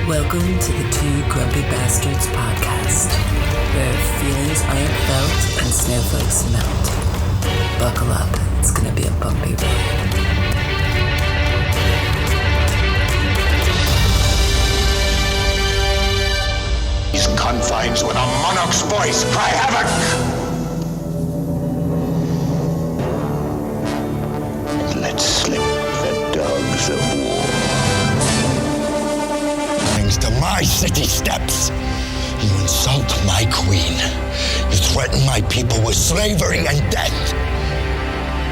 Welcome to the Two Grumpy Bastards podcast, where feelings aren't felt and snowflakes melt. Buckle up, it's gonna be a bumpy ride. These confines with a monarch's voice cry havoc! Let slip the dogs of war. To my city steps. You insult my queen. You threaten my people with slavery and death.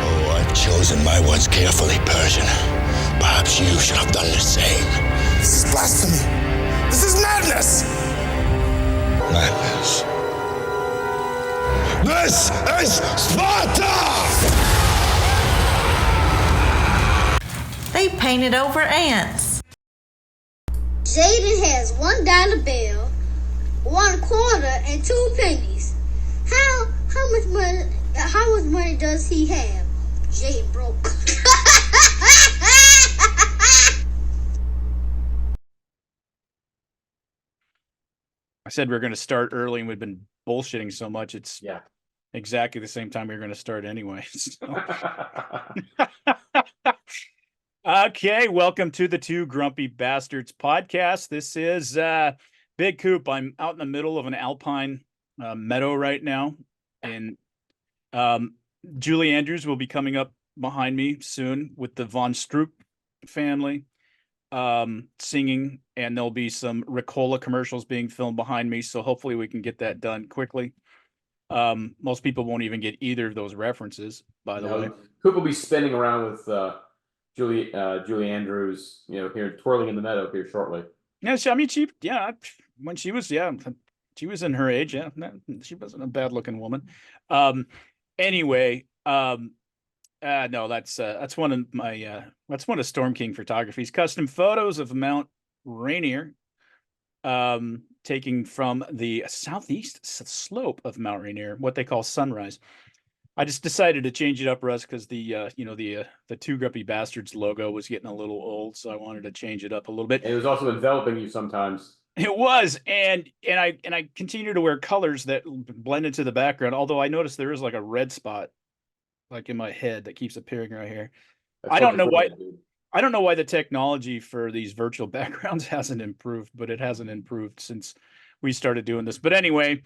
Oh, I've chosen my words carefully, Persian. Perhaps you should have done the same. This is blasphemy. This is madness. Madness. This is Sparta! They painted over ants. Jaden has $1 bill, 1 quarter, and 2 pennies. How much money does he have? Jaden broke. I said we are going to start early, and we've been bullshitting so much. It's exactly the same time we were going to start anyway. So. Okay, welcome to the Two Grumpy Bastards podcast. This is Big Koop. I'm out in the middle of an alpine meadow right now, and Julie Andrews will be coming up behind me soon with the Von Stroop family singing, and there'll be some Ricola commercials being filmed behind me, so hopefully we can get that done quickly. Most people won't even get either of those references, by the way. Koop will be spinning around with Julie Andrews, here twirling in the meadow here shortly. Yeah, when she was in her age. Yeah, she wasn't a bad looking woman. Anyway, no, that's one of my that's one of Storm King Photography's custom photos of Mount Rainier, taking from the southeast slope of Mount Rainier, what they call sunrise. I just decided to change it up, Russ, because the Two Grumpy Bastards logo was getting a little old, so I wanted to change it up a little bit. It was also enveloping you sometimes. It was, and I continue to wear colors that blend into the background. Although I noticed there is like a red spot, like in my head, that keeps appearing right here. I don't know why the technology for these virtual backgrounds hasn't improved, but it hasn't improved since we started doing this. But anyway,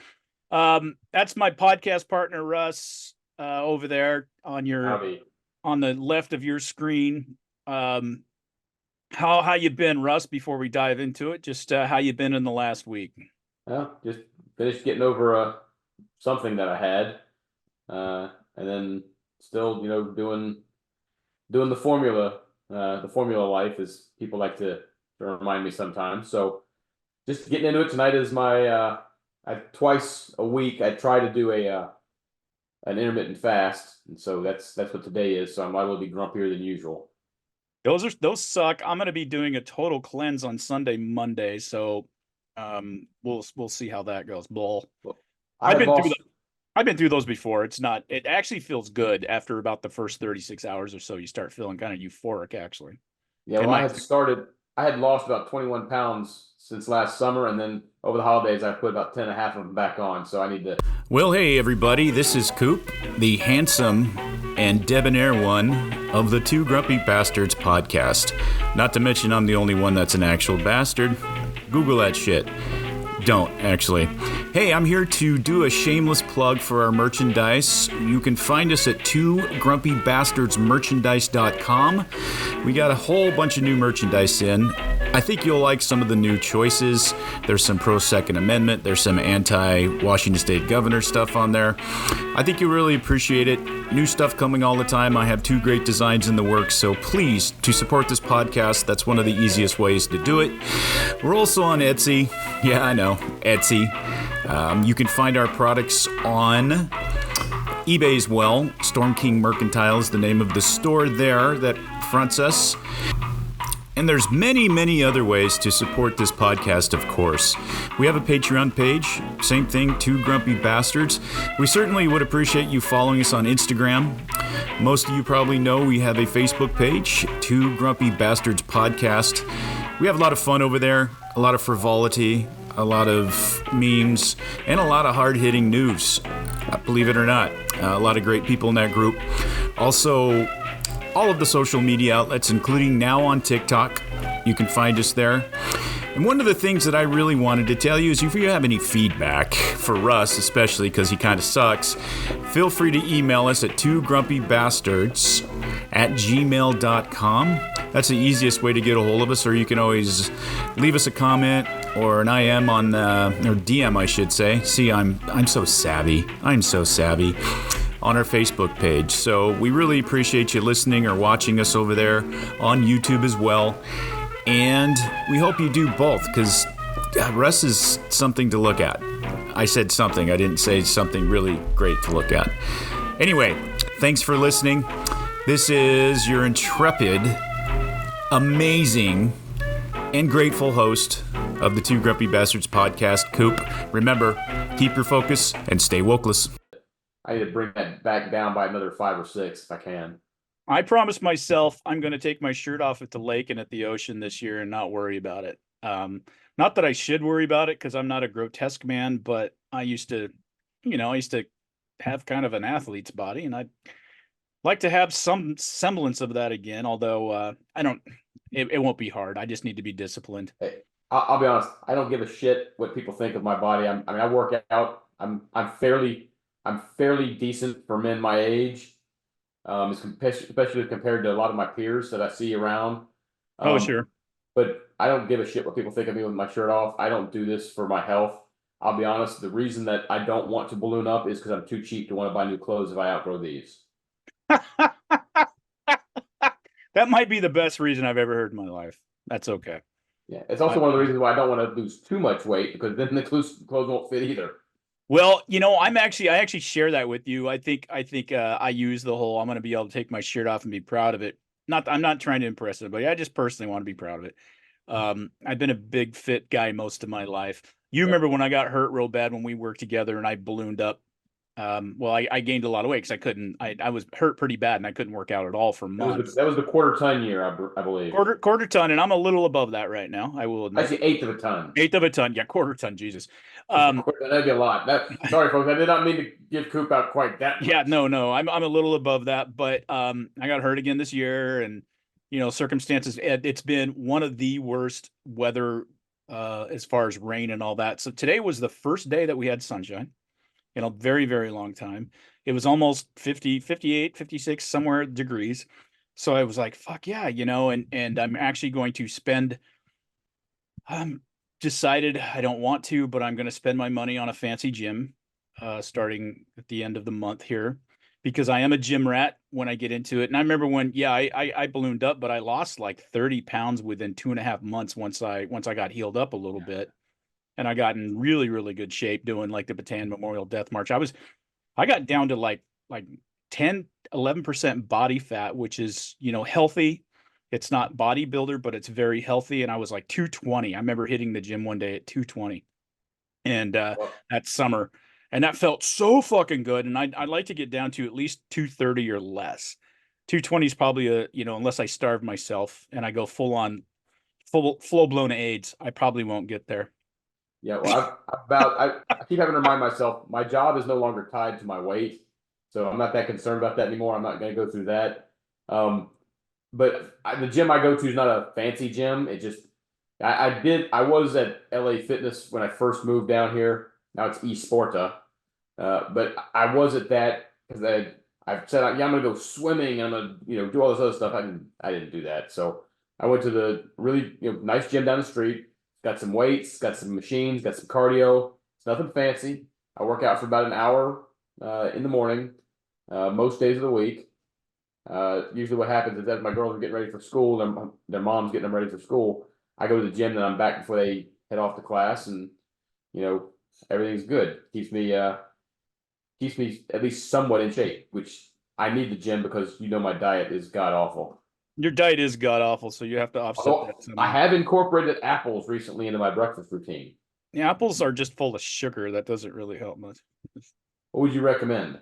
that's my podcast partner, Russ. Over there on the left of your screen. How you been, Russ, before we dive into it? Just how you been in the last week? Well, just finished getting over something that I had, and then still doing the formula life, as people like to remind me sometimes. So just getting into it. Tonight is my twice a week I try to do an intermittent fast, and so that's what today is. So I'm liable to be grumpier than usual. Those suck. I'm going to be doing a total cleanse on Sunday, Monday. So we'll see how that goes. Bull. I've been through those before. It actually feels good after about the first 36 hours or so. You start feeling kind of euphoric, actually. Yeah, well, I had lost about 21 pounds since last summer, and then over the holidays I put about 10 and a half of them back on, so I need to. Well, hey everybody, this is Koop, the handsome and debonair one of the Two Grumpy Bastards podcast. Not to mention I'm the only one that's an actual bastard. Google that shit. Don't, actually. Hey, I'm here to do a shameless plug for our merchandise. You can find us at twogrumpybastardsmerchandise.com. We got a whole bunch of new merchandise in. I think you'll like some of the new choices. There's some pro-Second Amendment. There's some anti-Washington State Governor stuff on there. I think you'll really appreciate it. New stuff coming all the time. I have 2 great designs in the works, so please, to support this podcast, that's one of the easiest ways to do it. We're also on Etsy. Yeah, I know, Etsy. You can find our products on eBay as well. Storm King Mercantile is the name of the store there that fronts us. And there's many, many other ways to support this podcast, of course. We have a Patreon page, same thing, Two Grumpy Bastards. We certainly would appreciate you following us on Instagram. Most of you probably know we have a Facebook page, Two Grumpy Bastards Podcast. We have a lot of fun over there, a lot of frivolity, a lot of memes, and a lot of hard-hitting news. Believe it or not, a lot of great people in that group. Also, all of the social media outlets, including now on TikTok. You can find us there. And one of the things that I really wanted to tell you is if you have any feedback for Russ, especially because he kind of sucks, feel free to email us at twogrumpybastards@gmail.com. That's the easiest way to get a hold of us, or you can always leave us a comment or an IM on, or DM, I should say. See, I'm so savvy. I'm so savvy. On our Facebook page. So we really appreciate you listening or watching us over there on YouTube as well. And we hope you do both, because Russ is something to look at. I said something. I didn't say something really great to look at. Anyway, thanks for listening. This is your intrepid, amazing, and grateful host of the Two Grumpy Bastards podcast, Koop. Remember, keep your focus and stay wokeless. I need to bring that back down by another 5 or 6 if I can. I promised myself I'm going to take my shirt off at the lake and at the ocean this year and not worry about it. Not that I should worry about it because I'm not a grotesque man, but I used to have kind of an athlete's body, and I'd like to have some semblance of that again. Although it won't be hard. I just need to be disciplined. Hey, I'll be honest. I don't give a shit what people think of my body. I work out. I'm fairly decent for men my age, especially compared to a lot of my peers that I see around. Sure. But I don't give a shit what people think of me with my shirt off. I don't do this for my health. I'll be honest. The reason that I don't want to balloon up is because I'm too cheap to want to buy new clothes if I outgrow these. That might be the best reason I've ever heard in my life. That's okay. Yeah, it's also one of the reasons why I don't want to lose too much weight, because then the clothes won't fit either. Well, I actually share that with you. I think I use the whole I'm going to be able to take my shirt off and be proud of it. I'm not trying to impress anybody. I just personally want to be proud of it. I've been a big fit guy most of my life. You remember when I got hurt real bad when we worked together and I ballooned up. I gained a lot of weight because I was hurt pretty bad and I couldn't work out at all for months. That was the quarter ton year, I believe. Quarter ton, and I'm a little above that right now. I will admit. Actually, 1/8 of a ton. 1/8 of a ton, yeah, quarter ton. Jesus, that'd be a lot. Sorry, folks, I did not mean to give Koop out quite that much. Yeah, no, I'm a little above that, but I got hurt again this year, and circumstances. It's been one of the worst weather as far as rain and all that. So today was the first day that we had sunshine in a very, very long time. It was almost 50, 58, 56, somewhere degrees. So I was like, fuck yeah, and I'm actually going to spend, decided I don't want to, but I'm going to spend my money on a fancy gym starting at the end of the month here, because I am a gym rat when I get into it. And I remember when, I ballooned up, but I lost like 30 pounds within 2.5 months once I got healed up a little bit. And I got in really, really good shape doing like the Bataan Memorial Death March. I got down to like 10, 11% body fat, which is, healthy. It's not bodybuilder, but it's very healthy. And I was like 220. I remember hitting the gym one day at 220 and that summer. And that felt so fucking good. And I'd like to get down to at least 230 or less. 220 is probably unless I starve myself and I go full blown AIDS, I probably won't get there. Yeah, well, I keep having to remind myself my job is no longer tied to my weight, so I'm not that concerned about that anymore. I'm not going to go through that. But the gym I go to is not a fancy gym. It just I was at LA Fitness when I first moved down here. Now it's eSporta, but I was at that because I've said I'm going to go swimming and I'm going to do all this other stuff. I didn't do that, so I went to the really nice gym down the street. Got some weights, got some machines, got some cardio. It's nothing fancy. I work out for about an hour in the morning, most days of the week. Usually what happens is as my girls are getting ready for school, their mom's getting them ready for school, I go to the gym, then I'm back before they head off to class, and everything's good. Keeps me at least somewhat in shape, which I need the gym because my diet is god awful. Your diet is god awful, so you have to offset that somehow. I have incorporated apples recently into my breakfast routine. Yeah, apples are just full of sugar. That doesn't really help much. What would you recommend?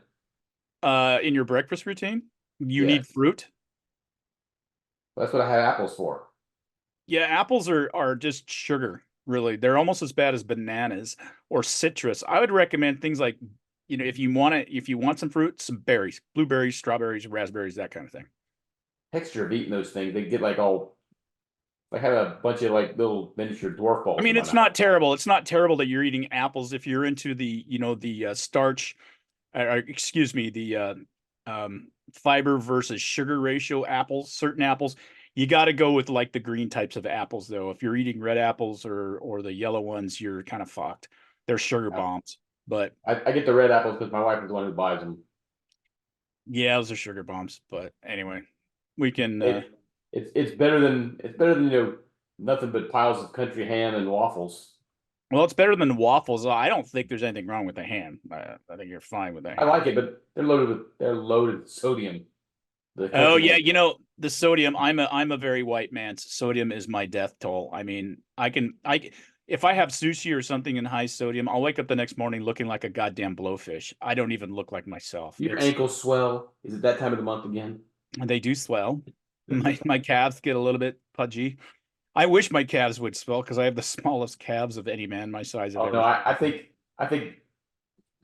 In your breakfast routine? You Yes. need fruit. That's what I have apples for. Yeah, apples are just sugar, really. They're almost as bad as bananas or citrus. I would recommend things like, if you want some fruit, some berries, blueberries, strawberries, raspberries, that kind of thing. Texture of eating those things, they get like all. I have a bunch of like little miniature dwarf I balls in mean, my it's mouth. not terrible. It's not terrible that you're eating apples if you're into the starch, excuse me, the fiber versus sugar ratio apples. Certain apples, you got to go with like the green types of apples, though. If you're eating red apples or the yellow ones, you're kind of fucked. They're sugar bombs. But I get the red apples because my wife is the one who buys them. yeah, those are sugar bombs. But anyway, we can. It's better than nothing but piles of country ham and waffles. Well, it's better than waffles. I don't think there's anything wrong with the ham. I think you're fine with the I ham. like it, but they're loaded with sodium. The Oh country yeah, ham. the sodium. I'm a very white man. Sodium is my death toll. I mean, if I have sushi or something in high sodium, I'll wake up the next morning looking like a goddamn blowfish. I don't even look like myself. Your ankles swell. Is it that time of the month again? They do swell. My calves get a little bit pudgy. I wish my calves would swell because I have the smallest calves of any man my size I've Oh ever. no, I think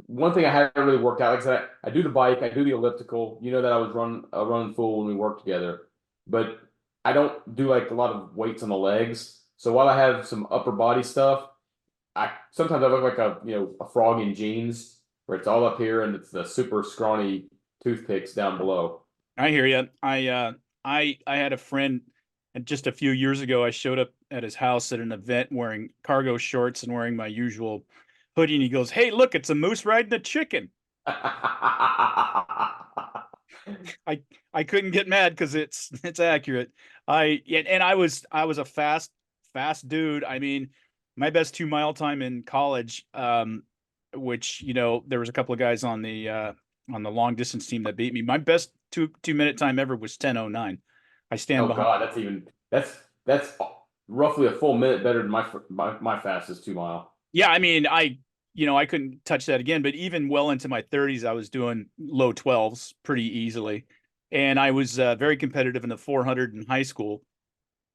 one thing I haven't really worked out. Like I said, I do the bike, I do the elliptical. You know that I was running full when we worked together, but I don't do like a lot of weights on the legs. So while I have some upper body stuff, I sometimes I look like a frog in jeans, where it's all up here and it's the super scrawny toothpicks down below. I hear you. I had a friend, and just a few years ago, I showed up at his house at an event wearing cargo shorts and wearing my usual hoodie, and he goes, "Hey, look, it's a moose riding a chicken." I couldn't get mad because it's accurate. And I was a fast dude. I mean, my best 2 mile time in college, which there was a couple of guys on the long distance team that beat me. My best 2 minute time ever was 10:09. I stand Oh behind. God, that's roughly a full minute better than my fastest 2 mile. Yeah, I mean, I couldn't touch that again, but even well into my 30s, I was doing low 12s pretty easily. And I was very competitive in the 400 in high school.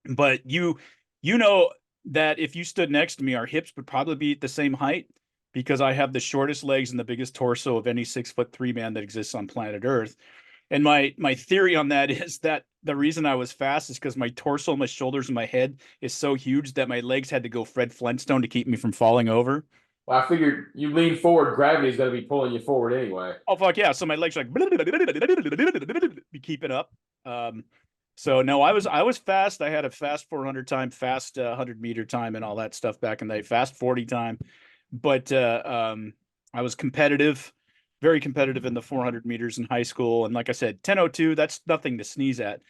But you know that if you stood next to me, our hips would probably be at the same height because I have the shortest legs and the biggest torso of any 6'3" man that exists on planet Earth. And my theory on that is that the reason I was fast is because my torso, my shoulders, and my head is so huge that my legs had to go Fred Flintstone to keep me from falling over. Well, I figured you lean forward, gravity is going to be pulling you forward anyway. Oh fuck yeah! So my legs are like be keeping up. So no, I was fast. I had a fast 400 time, fast 100-meter time, and all that stuff back in the day. Fast 40 time, but I was competitive, very competitive in the 400 meters in high school. And like I said, 10:02, that's nothing to sneeze at.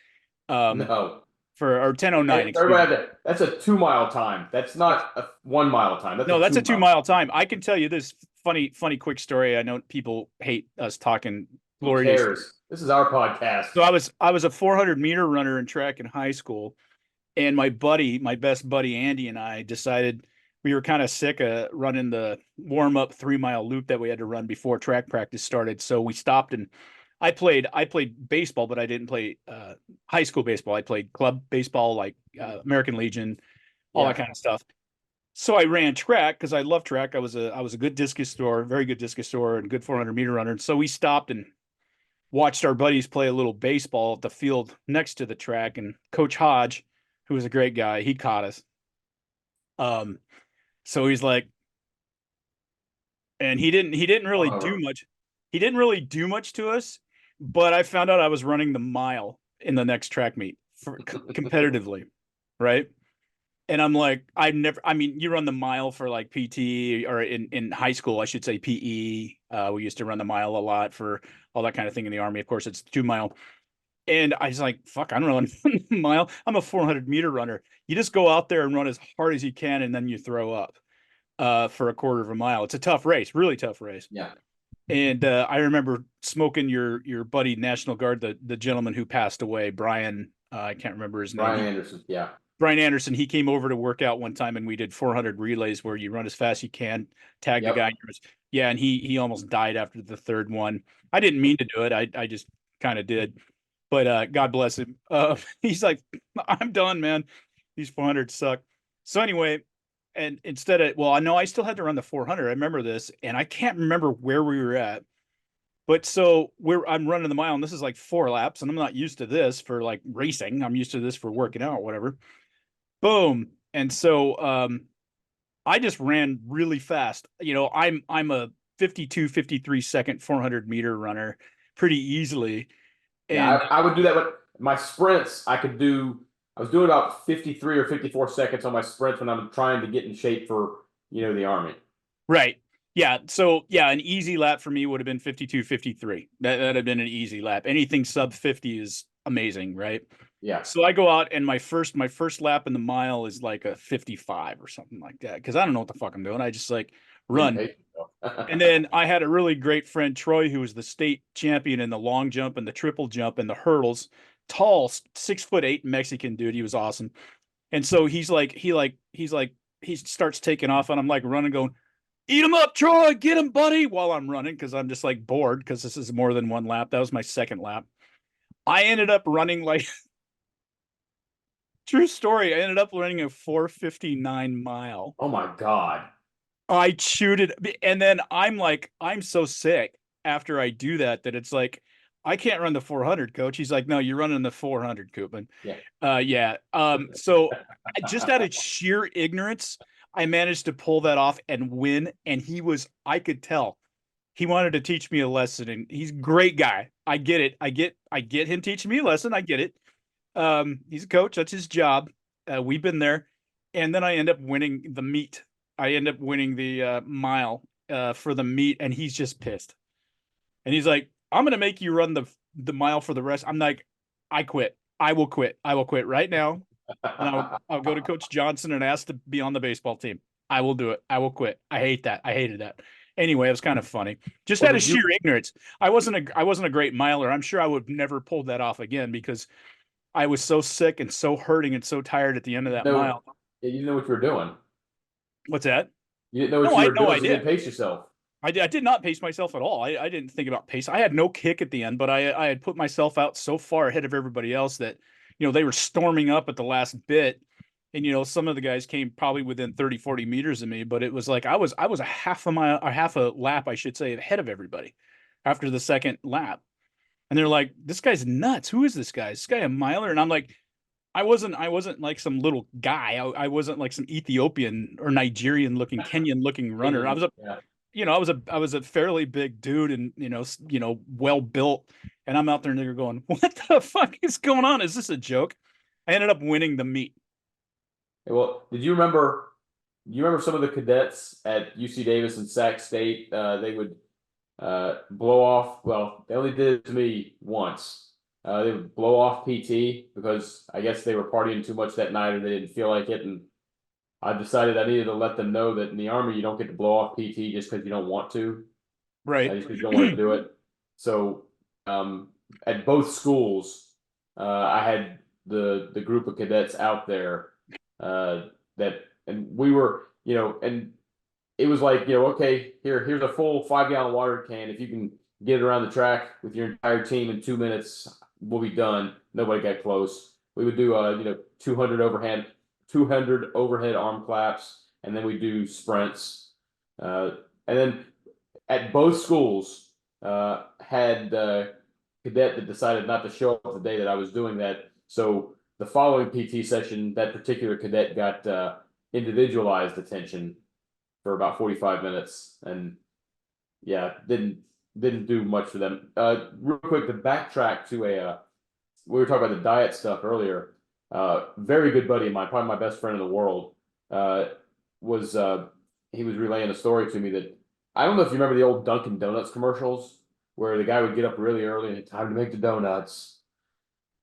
No. For or 10:09, Hey, excuse everybody, me. that's a 2 mile time. That's not a 1 mile time. That's No, a that's a 2 mile. 2 mile time. I can tell you this funny quick story. I know people hate us talking Who glorious. cares? This is our podcast. So I was a 400-meter runner in track in high school, and my best buddy Andy, and I decided we were kind of sick of running the warm up 3 mile loop that we had to run before track practice started. So we stopped, and I played baseball, but I didn't play high school baseball. I played club baseball, like American Legion, all that Yeah. kind of stuff. So I ran track because I love track. I was a good discus thrower, very good discus thrower, and good 400-meter runner. And so we stopped and watched our buddies play a little baseball at the field next to the track. And Coach Hodge, who was a great guy, he caught us. So he's like, and he didn't really do much. He didn't really do much to us, but I found out I was running the mile in the next track meet competitively, right? And I'm like, I mean, you run the mile for like PT or in high school, I should say PE. We used to run the mile a lot for all that kind of thing in the Army. Of course, it's 2 mile. And I was like, fuck, I don't run a mile. I'm a 400-meter runner. You just go out there and run as hard as you can, and then you throw up for a quarter of a mile. It's a tough race, really tough race. Yeah. And I remember smoking your buddy National Guard, the gentleman who passed away, Brian. I can't remember his name. Brian Anderson. Yeah. Brian Anderson. He came over to work out one time, and we did 400 relays where you run as fast as you can, tag the guy. Yeah, and he almost died after the third one. I didn't mean to do it. I just kind of did. But God bless him. He's like, I'm done, man. These 400 suck. So anyway, and instead of, well, I know I still had to run the 400. I remember this, and I can't remember where we were at. But so I'm running the mile, and this is like 4 laps, and I'm not used to this for like racing. I'm used to this for working out, whatever. Boom. And so I just ran really fast. I'm a 52, 53 second 400-meter runner pretty easily. Yeah, And I would do that with my sprints. I was doing about 53 or 54 seconds on my sprints when I'm trying to get in shape for, the Army. right. Yeah. So yeah, an easy lap for me would have been 52, 53. That'd have been an easy lap. Anything sub 50 is amazing, right? Yeah. So I go out and my first lap in the mile is like a 55 or something like that. Cause I don't know what the fuck I'm doing. I just like run. And then I had a really great friend, Troy, who was the state champion in the long jump and the triple jump and the hurdles. Tall, 6'8" Mexican dude. He was awesome. And so he starts taking off, and I'm like running, going, "Eat him up, Troy! Get him, buddy!" While I'm running, because I'm just like bored, because this is more than one lap. That was my second lap. I ended up running like true story. I ended up running a 4:59 mile. Oh my God. I chewed it, and then I'm so sick after I do that it's like, I can't run the 400, coach. He's like, no, you're running the 400, Koopman. Yeah. Yeah. So just out of sheer ignorance, I managed to pull that off and win. And I could tell he wanted to teach me a lesson, and he's a great guy. I get it. I get him teaching me a lesson. I get it. He's a coach. That's his job. We've been there. And then I end up winning the meet. I end up winning the mile for the meet, and he's just pissed. And he's like, I'm going to make you run the mile for the rest. I'm like, I quit. I will quit. I will quit right now. And I'll go to Coach Johnson and ask to be on the baseball team. I will do it. I will quit. I hate that. I hated that. Anyway, it was kind of funny. Just out of sheer ignorance. I wasn't a great miler. I'm sure I would never pull that off again, because I was so sick and so hurting and so tired at the end of that mile. You didn't know what you were doing. What's that? You didn't know what you were doing, so you didn't pace yourself. I did not pace myself at all. I didn't think about pace. I had no kick at the end, but I had put myself out so far ahead of everybody else that, they were storming up at the last bit. And, some of the guys came probably within 30, 40 meters of me, but it was like I was a half a lap, I should say, ahead of everybody after the second lap. And they're like, this guy's nuts. Who is this guy? Is this guy a miler? And I'm like, I wasn't like some little guy. I wasn't like some Ethiopian or Nigerian looking, Kenyan looking runner. I was a fairly big dude, and well built. And I'm out there, and they're going, what the fuck is going on? Is this a joke? I ended up winning the meet. Well, you remember some of the cadets at UC Davis and Sac State? They would blow off. Well, they only did it to me once. They would blow off PT because I guess they were partying too much that night, or they didn't feel like it. And I decided I needed to let them know that in the Army, you don't get to blow off PT just because you don't want to. Right. Just because you don't want to do it. So at both schools, I had the group of cadets out there and we were, and it was like, okay, here's a full 5-gallon water can. If you can get it around the track with your entire team in 2 minutes, we'll be done. Nobody got close. We would do 200 overhead arm claps, and then we do sprints. And then at both schools had a cadet that decided not to show up the day that I was doing that. So the following PT session, that particular cadet got individualized attention for about 45 minutes, and yeah, didn't do much for them. Real quick, to backtrack to we were talking about the diet stuff earlier. Very good buddy of mine, probably my best friend in the world, he was relaying a story to me that, I don't know if you remember the old Dunkin' Donuts commercials where the guy would get up really early and it's time to make the donuts.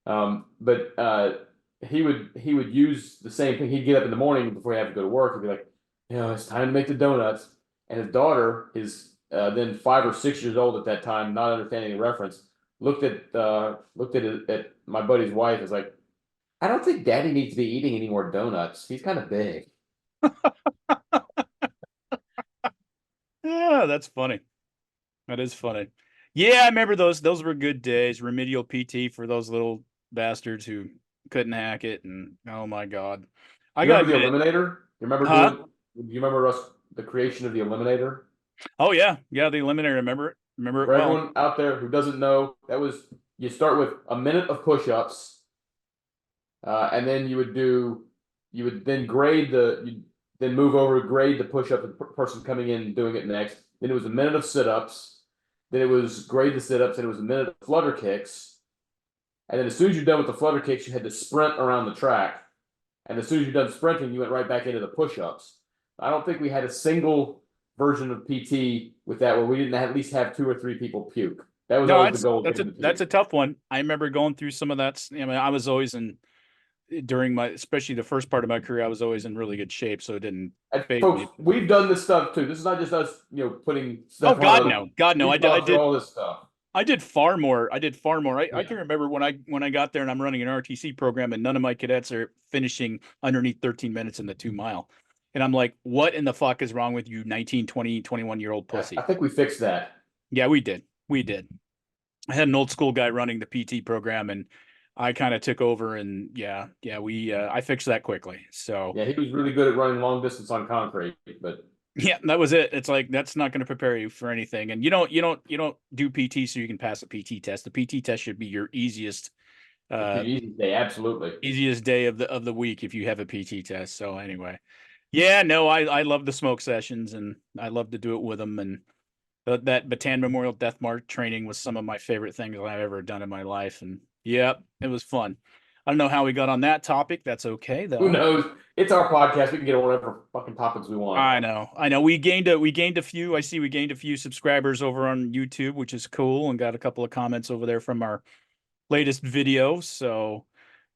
But he would use the same thing. He'd get up in the morning before he had to go to work and be like, it's time to make the donuts. And his daughter is then 5 or 6 years old at that time, not understanding the reference, looked at my buddy's wife, is like, I don't think Daddy needs to be eating any more donuts. He's kind of big. Yeah, that's funny. That is funny. Yeah, I remember those. Those were good days. Remedial PT for those little bastards who couldn't hack it, and oh my god, I You gotta remember the admit, Eliminator? You remember huh? doing? Do you remember us the creation of the Eliminator? Oh yeah, yeah, the Eliminator. Remember it For well. everyone out there who doesn't know, that was you start with a minute of push-ups, and then you would then grade you then move over grade the push-up the person coming in and doing it next. Then it was a minute of sit-ups. Then it was grade the sit-ups, and it was a minute of flutter kicks. And then as soon as you're done with the flutter kicks, you had to sprint around the track. And as soon as you're done sprinting, you went right back into the push-ups. I don't think we had a single version of PT with that where we didn't at least have 2 or 3 people puke. That was No, always the goal. that's a tough one. I remember going through some of that. I mean, I was always in during my, especially the first part of my career, I was always in really good shape, so it didn't And phase folks, me. we've done this stuff too. This is not just us, putting Oh stuff on God, other. no, God, no. We've I gone through did. all this stuff. I did far more. I did far more. I Yeah. can remember when I got there and I'm running an RTC program and none of my cadets are finishing underneath 13 minutes in the 2 mile. And I'm like, what in the fuck is wrong with you 19, 20, 21-year-old pussy? I think we fixed that. Yeah, we did. We did. I had an old school guy running the PT program and I kind of took over and we I fixed that quickly. So Yeah, he was really good at running long distance on concrete, but yeah, that was it. It's like that's not going to prepare you for anything. And you don't do PT so you can pass a PT test. The PT test should be your easiest easy day, absolutely. easiest day of the week if you have a PT test. So anyway, yeah, no, I love the smoke sessions and I love to do it with them. And that Bataan Memorial Death March training was some of my favorite things I've ever done in my life. And yeah, it was fun. I don't know how we got on that topic. That's okay though. Who knows? It's our podcast. We can get on whatever fucking topics we want. I know. We gained a few. I see we gained a few subscribers over on YouTube, which is cool, and got a couple of comments over there from our latest video. So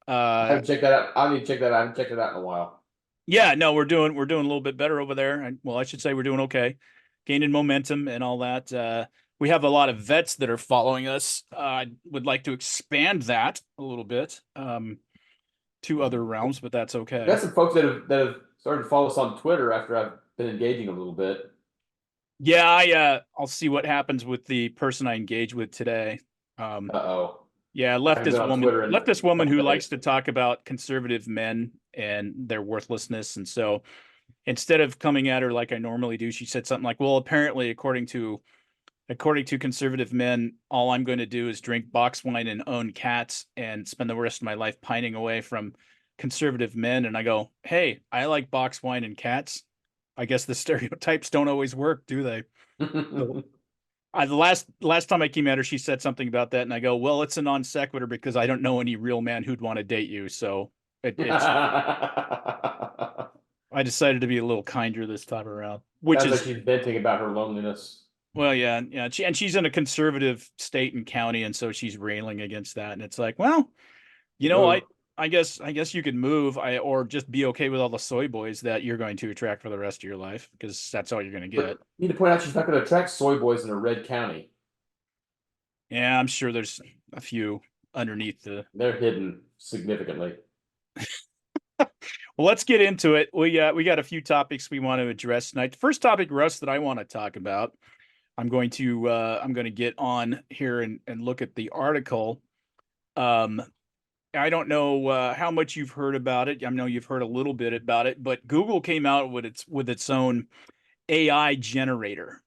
I haven't checked that out. I need to check that out. I haven't checked it out in a while. yeah, no, we're doing a little bit better over there. And well, I should say we're doing okay. Gaining momentum and all that. We have a lot of vets that are following us. I would like to expand that a little bit to other realms, but that's okay. Got some folks that have started to follow us on Twitter after I've been engaging a little bit. Yeah, I'll see what happens with the person I engage with today. Uh-oh. Yeah, leftist woman who likes to talk about conservative men and their worthlessness. And so instead of coming at her like I normally do, she said something like, well, apparently according to conservative men, all I'm going to do is drink box wine and own cats and spend the rest of my life pining away from conservative men. And I go, hey, I like box wine and cats. I guess the stereotypes don't always work, do they? So, the last time I came at her, she said something about that, and I go, well, it's a non sequitur because I don't know any real man who'd want to date you. So I decided to be a little kinder this time around, which Sounds is like she's venting about her loneliness. well, yeah. She's in a conservative state and county, and so she's railing against that. And it's like, well, I guess you could move, or just be okay with all the soy boys that you're going to attract for the rest of your life, because that's all you're going to get. But you need to point out she's not going to attract soy boys in a red county. Yeah, I'm sure there's a few underneath the. They're hidden significantly. Well, let's get into it. We got a few topics we want to address tonight. The first topic, Russ, that I want to talk about, I'm going to get on here and look at the article. I don't know how much you've heard about it. I know you've heard a little bit about it, but Google came out with its own AI generator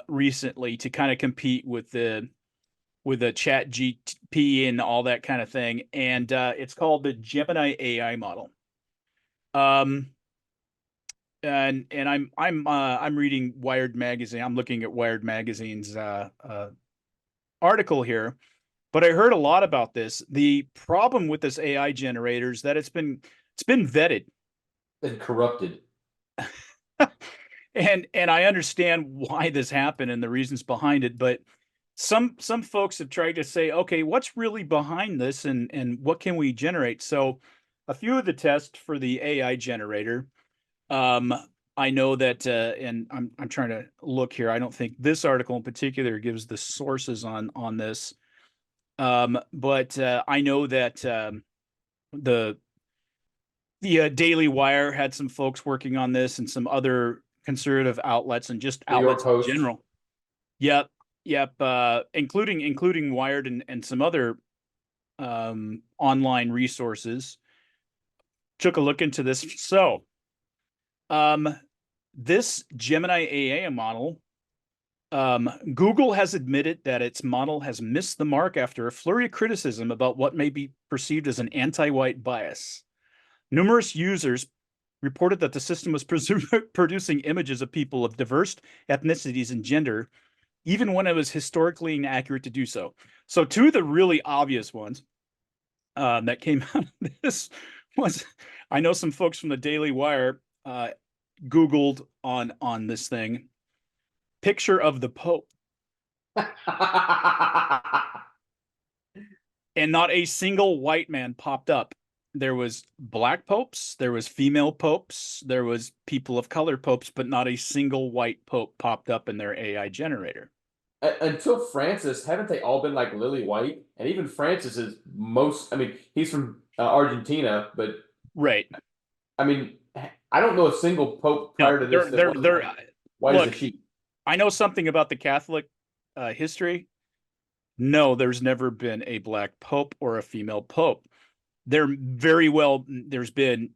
recently to kind of compete with the Chat GP and all that kind of thing, and it's called the Gemini AI model. And I'm reading Wired magazine. I'm looking at Wired magazine's article here, but I heard a lot about this. The problem with this AI generator is that it's been vetted And corrupted. and I understand why this happened and the reasons behind it, but some folks have tried to say, okay, what's really behind this and what can we generate? So a few of the tests for the AI generator, I know that, and I'm trying to look here. I don't think this article in particular gives the sources on this, but I know that the Daily Wire had some folks working on this, and some other conservative outlets, and just outlets in general. Yep. Yep, including Wired and some other online resources. Took a look into this. So, this Gemini AI model, Google has admitted that its model has missed the mark after a flurry of criticism about what may be perceived as an anti-white bias. Numerous users reported that the system was producing images of people of diverse ethnicities and gender, even when it was historically inaccurate to do so. So, two of the really obvious ones that came out of this was, I know some folks from the Daily Wire Googled on this thing, picture of the Pope, and not a single white man popped up. There was black popes, there was female popes, there was people of color popes, but not a single white pope popped up in their AI generator. Until Francis, haven't they all been like lily white? And even Francis is most. I mean, he's from Argentina, but right. I mean, I don't know a single pope prior to this that wasn't white as a sheet. I know something about the Catholic history. No, there's never been a black pope or a female pope. There's been,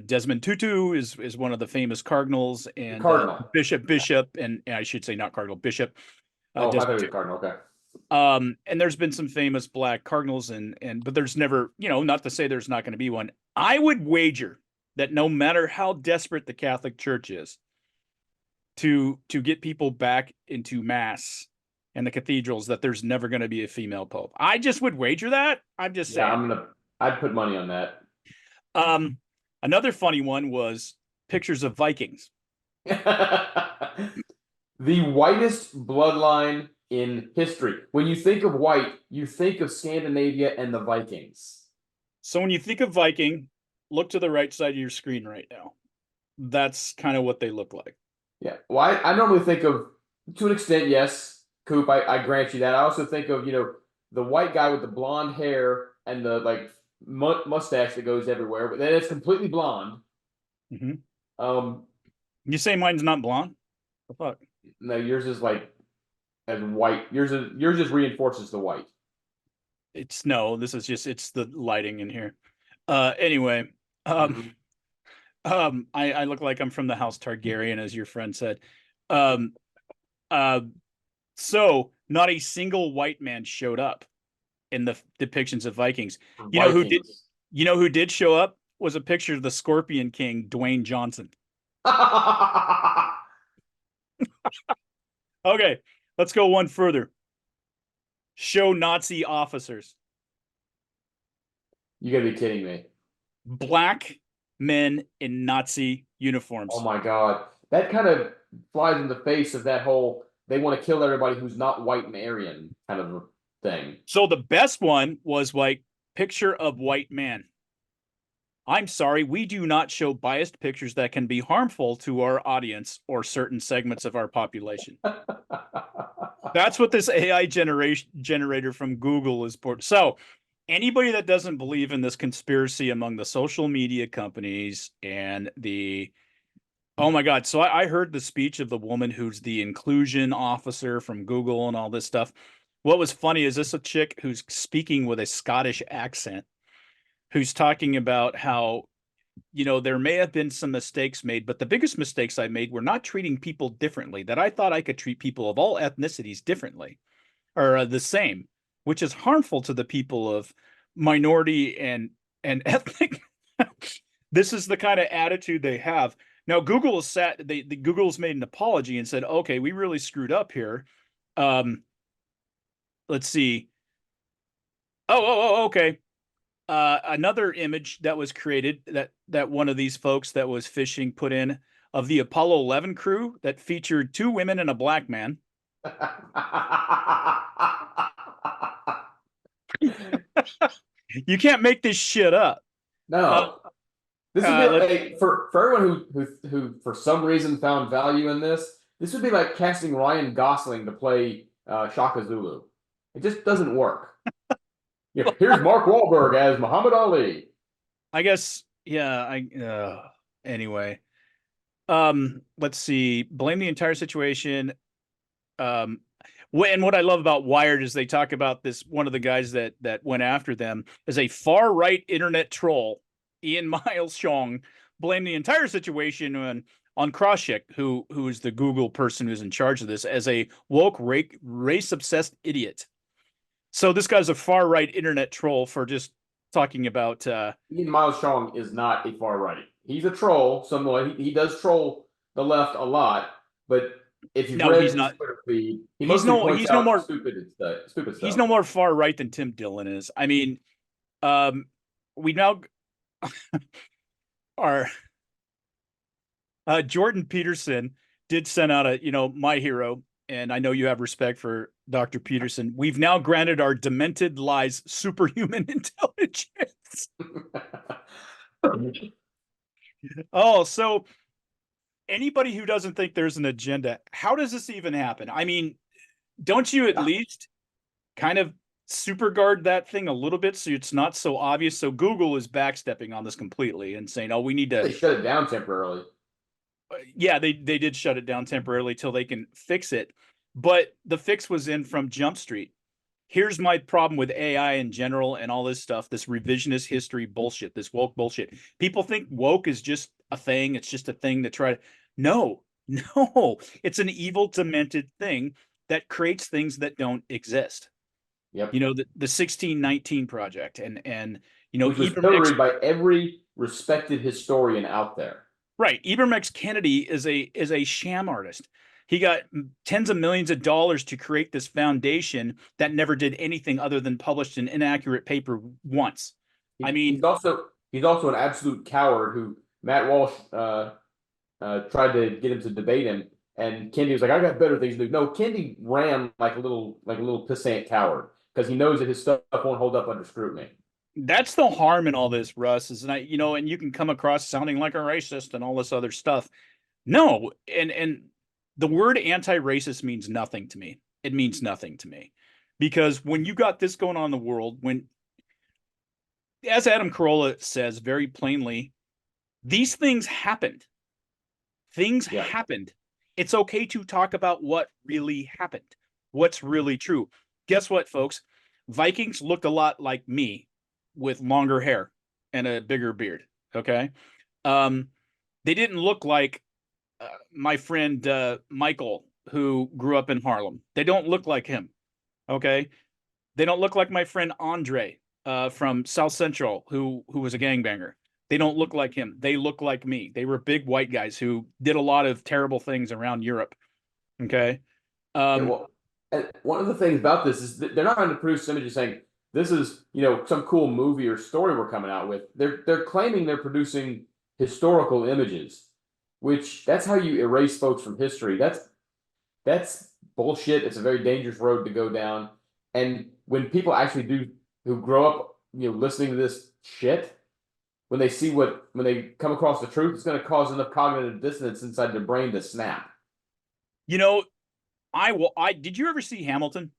Desmond Tutu is one of the famous cardinals, and Cardinal. Bishop, and I should say not cardinal, bishop. I thought he was cardinal. Okay. And there's been some famous black cardinals, but there's never, not to say there's not going to be one. I would wager that no matter how desperate the Catholic Church is to get people back into mass and the cathedrals, that there's never going to be a female pope. I just would wager that. I'm just saying. I'd put money on that. Another funny one was pictures of Vikings. The whitest bloodline in history. When you think of white, you think of Scandinavia and the Vikings. So when you think of Viking, look to the right side of your screen right now. That's kind of what they look like. Yeah. Well, I normally think of, to an extent, yes, Coop, I grant you that. I also think of, the white guy with the blonde hair and the mustache that goes everywhere, but then it's completely blonde. Mm-hmm. You say mine's not blonde? What the fuck? No, yours is as white. Yours just reinforces the white. It's the lighting in here. Anyway, I look like I'm from the House Targaryen, as your friend said. So not a single white man showed up in the depictions of Vikings. You know who did show up? Was a picture of the Scorpion King, Dwayne Johnson. Okay, let's go one further. Show Nazi officers. You gotta be kidding me. Black men in Nazi uniforms. Oh my God. That kind of flies in the face of that whole, they want to kill everybody who's not white and Aryan kind of thing. So the best one was picture of white man. I'm sorry, we do not show biased pictures that can be harmful to our audience or certain segments of our population. That's what this AI generator from Google is. So anybody that doesn't believe in this conspiracy among the social media companies and oh my God. So I heard the speech of the woman who's the inclusion officer from Google and all this stuff. What was funny is this a chick who's speaking with a Scottish accent, who's talking about how, there may have been some mistakes made, but the biggest mistakes I made were not treating people differently, that I thought I could treat people of all ethnicities differently or the same, which is harmful to the people of minority and ethnic. This is the kind of attitude they have. Now, Google Google's made an apology and said, okay, we really screwed up here. Let's see. Okay. Another image that was created that one of these folks that was fishing put in of the Apollo 11 crew that featured 2 women and a black man. You can't make this shit up. No. This would be for everyone who for some reason found value in this. This would be like casting Ryan Gosling to play Shaka Zulu. It just doesn't work. Here's Mark Wahlberg as Muhammad Ali. I guess, yeah. Anyway, let's see. Blame the entire situation. And what I love about Wired is they talk about this. One of the guys that went after them is a far right internet troll, Ian Miles Chong, blamed the entire situation on Kroshik, who is the Google person who's in charge of this, as a woke race obsessed idiot. So this guy's a far right internet troll for just talking about. Ian Miles Chong is not a far right. He's a troll. Somewhat. He does troll the left a lot, but if you've read his Twitter feed, he mostly points out stupid stuff. He's no more far right than Tim Dillon is. I mean, we now are. Jordan Peterson did send out my hero, and I know you have respect for Dr. Peterson. We've now granted our demented lies superhuman intelligence. Oh, so anybody who doesn't think there's an agenda, how does this even happen? I mean, don't you at least kind of super guard that thing a little bit so it's not so obvious? So Google is backstepping on this completely and saying, oh, we need to... They shut it down temporarily. Yeah, they did shut it down temporarily till they can fix it. But the fix was in from Jump Street. Here's my problem with AI in general and all this stuff, this revisionist history bullshit, this woke bullshit. People think woke is just a thing. It's just a thing to try to... No, it's an evil, demented thing that creates things that don't exist. Yep. The 1619 project and which was noted by every respected historian out there. Right. Ibram X. Kennedy is a sham artist. He got tens of millions of dollars to create this foundation that never did anything other than published an inaccurate paper once. He's also an absolute coward who Matt Walsh tried to get him to debate him, and Kennedy was like, "I got better things to do." No, Kennedy ran like a little pissant coward because he knows that his stuff won't hold up under scrutiny. That's the harm in all this, Russ, is and you can come across sounding like a racist and all this other stuff. No, and the word anti-racist means nothing to me. It means nothing to me. Because when you got this going on in the world, as Adam Carolla says very plainly, these things happened. Things happened. It's okay to talk about what really happened, what's really true. Guess what, folks? Vikings looked a lot like me, with longer hair and a bigger beard. Okay. They didn't look like my friend Michael, who grew up in Harlem. They don't look like him. Okay. They don't look like my friend Andre from South Central, who was a gangbanger. They don't look like him. They look like me. They were big white guys who did a lot of terrible things around Europe. Okay. And one of the things about this is that they're not going to produce images saying, this is, some cool movie or story we're coming out with. They're claiming they're producing historical images, which that's how you erase folks from history. That's bullshit. It's a very dangerous road to go down. And when people actually who grow up, listening to this shit, when they come across the truth, it's going to cause enough cognitive dissonance inside their brain to snap. Did you ever see Hamilton?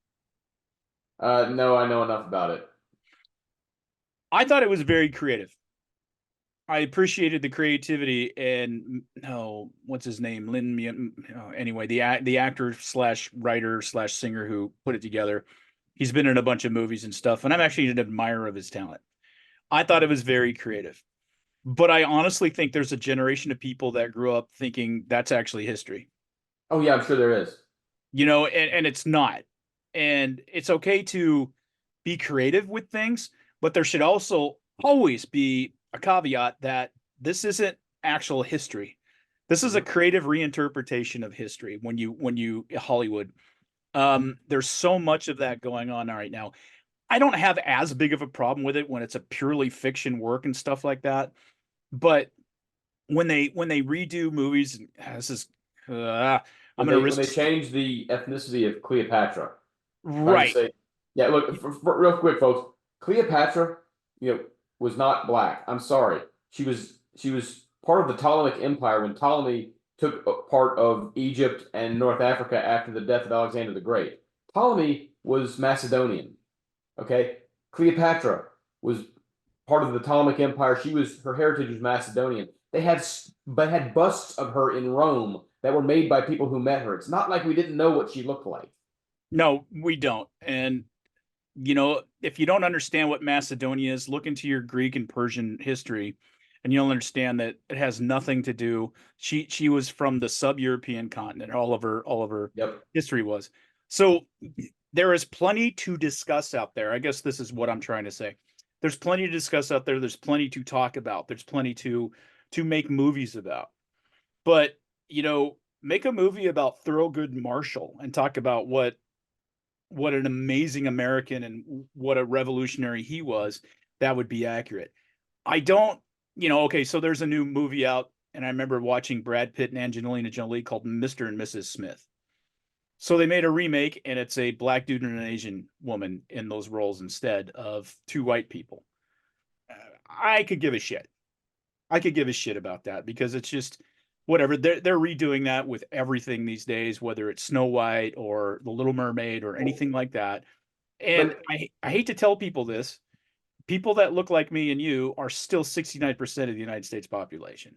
No, I know enough about it. I thought it was very creative. I appreciated the creativity and what's his name? Anyway, the actor / writer / singer who put it together. He's been in a bunch of movies and stuff, and I'm actually an admirer of his talent. I thought it was very creative, but I honestly think there's a generation of people that grew up thinking that's actually history. Oh yeah, I'm sure there is. And it's not. And it's okay to be creative with things, but there should also always be a caveat that this isn't actual history. This is a creative reinterpretation of history. When you Hollywood, there's so much of that going on right now. I don't have as big of a problem with it when it's a purely fiction work and stuff like that. But when they redo movies, this is when they change the ethnicity of Cleopatra. Right. Yeah, look, real quick, folks. Cleopatra, was not black. I'm sorry. She was part of the Ptolemaic Empire when Ptolemy took part of Egypt and North Africa after the death of Alexander the Great. Ptolemy was Macedonian. Okay? Cleopatra was part of the Ptolemaic Empire. Her heritage was Macedonian. They had busts of her in Rome that were made by people who met her. It's not like we didn't know what she looked like. No, we don't. And if you don't understand what Macedonia is, look into your Greek and Persian history, and you'll understand that it has nothing to do. She was from the sub-European continent. All of her Yep. history was. So there is plenty to discuss out there. I guess this is what I'm trying to say. There's plenty to discuss out there. There's plenty to talk about. There's plenty to make movies about. But make a movie about Thurgood Marshall and talk about what an amazing American and what a revolutionary he was. That would be accurate. I don't, okay, so there's a new movie out, and I remember watching Brad Pitt and Angelina Jolie called Mr. and Mrs. Smith. So they made a remake, and it's a black dude and an Asian woman in those roles instead of two white people. I could give a shit. I could give a shit about that because it's just whatever. They're redoing that with everything these days, whether it's Snow White or The Little Mermaid or anything like that. And But I hate to tell people this, people that look like me and you are still 69% of the United States population.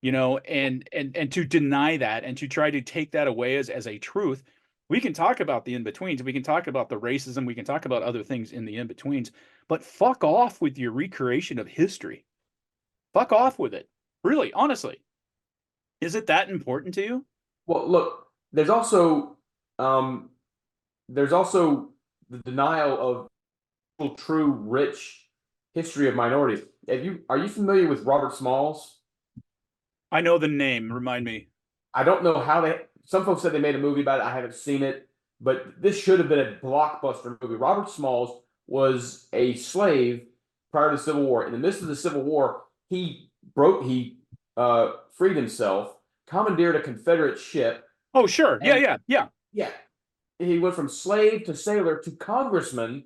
And to deny that and to try to take that away as a truth, we can talk about the in-betweens, we can talk about the racism, we can talk about other things in the in-betweens, but fuck off with your recreation of history. Fuck off with it. Really, honestly. Is it that important to you? well, look, um, there's also the denial of true rich history of minorities. Are you familiar with Robert Smalls? I know the name. Remind me. I don't know how some folks said they made a movie about it. I haven't seen it, but this should have been a blockbuster movie. Robert Smalls was a slave prior to the Civil War. In the midst of the Civil War, he freed himself, commandeered a Confederate ship. Oh, sure. And Yeah. yeah, he went from slave to sailor to congressman,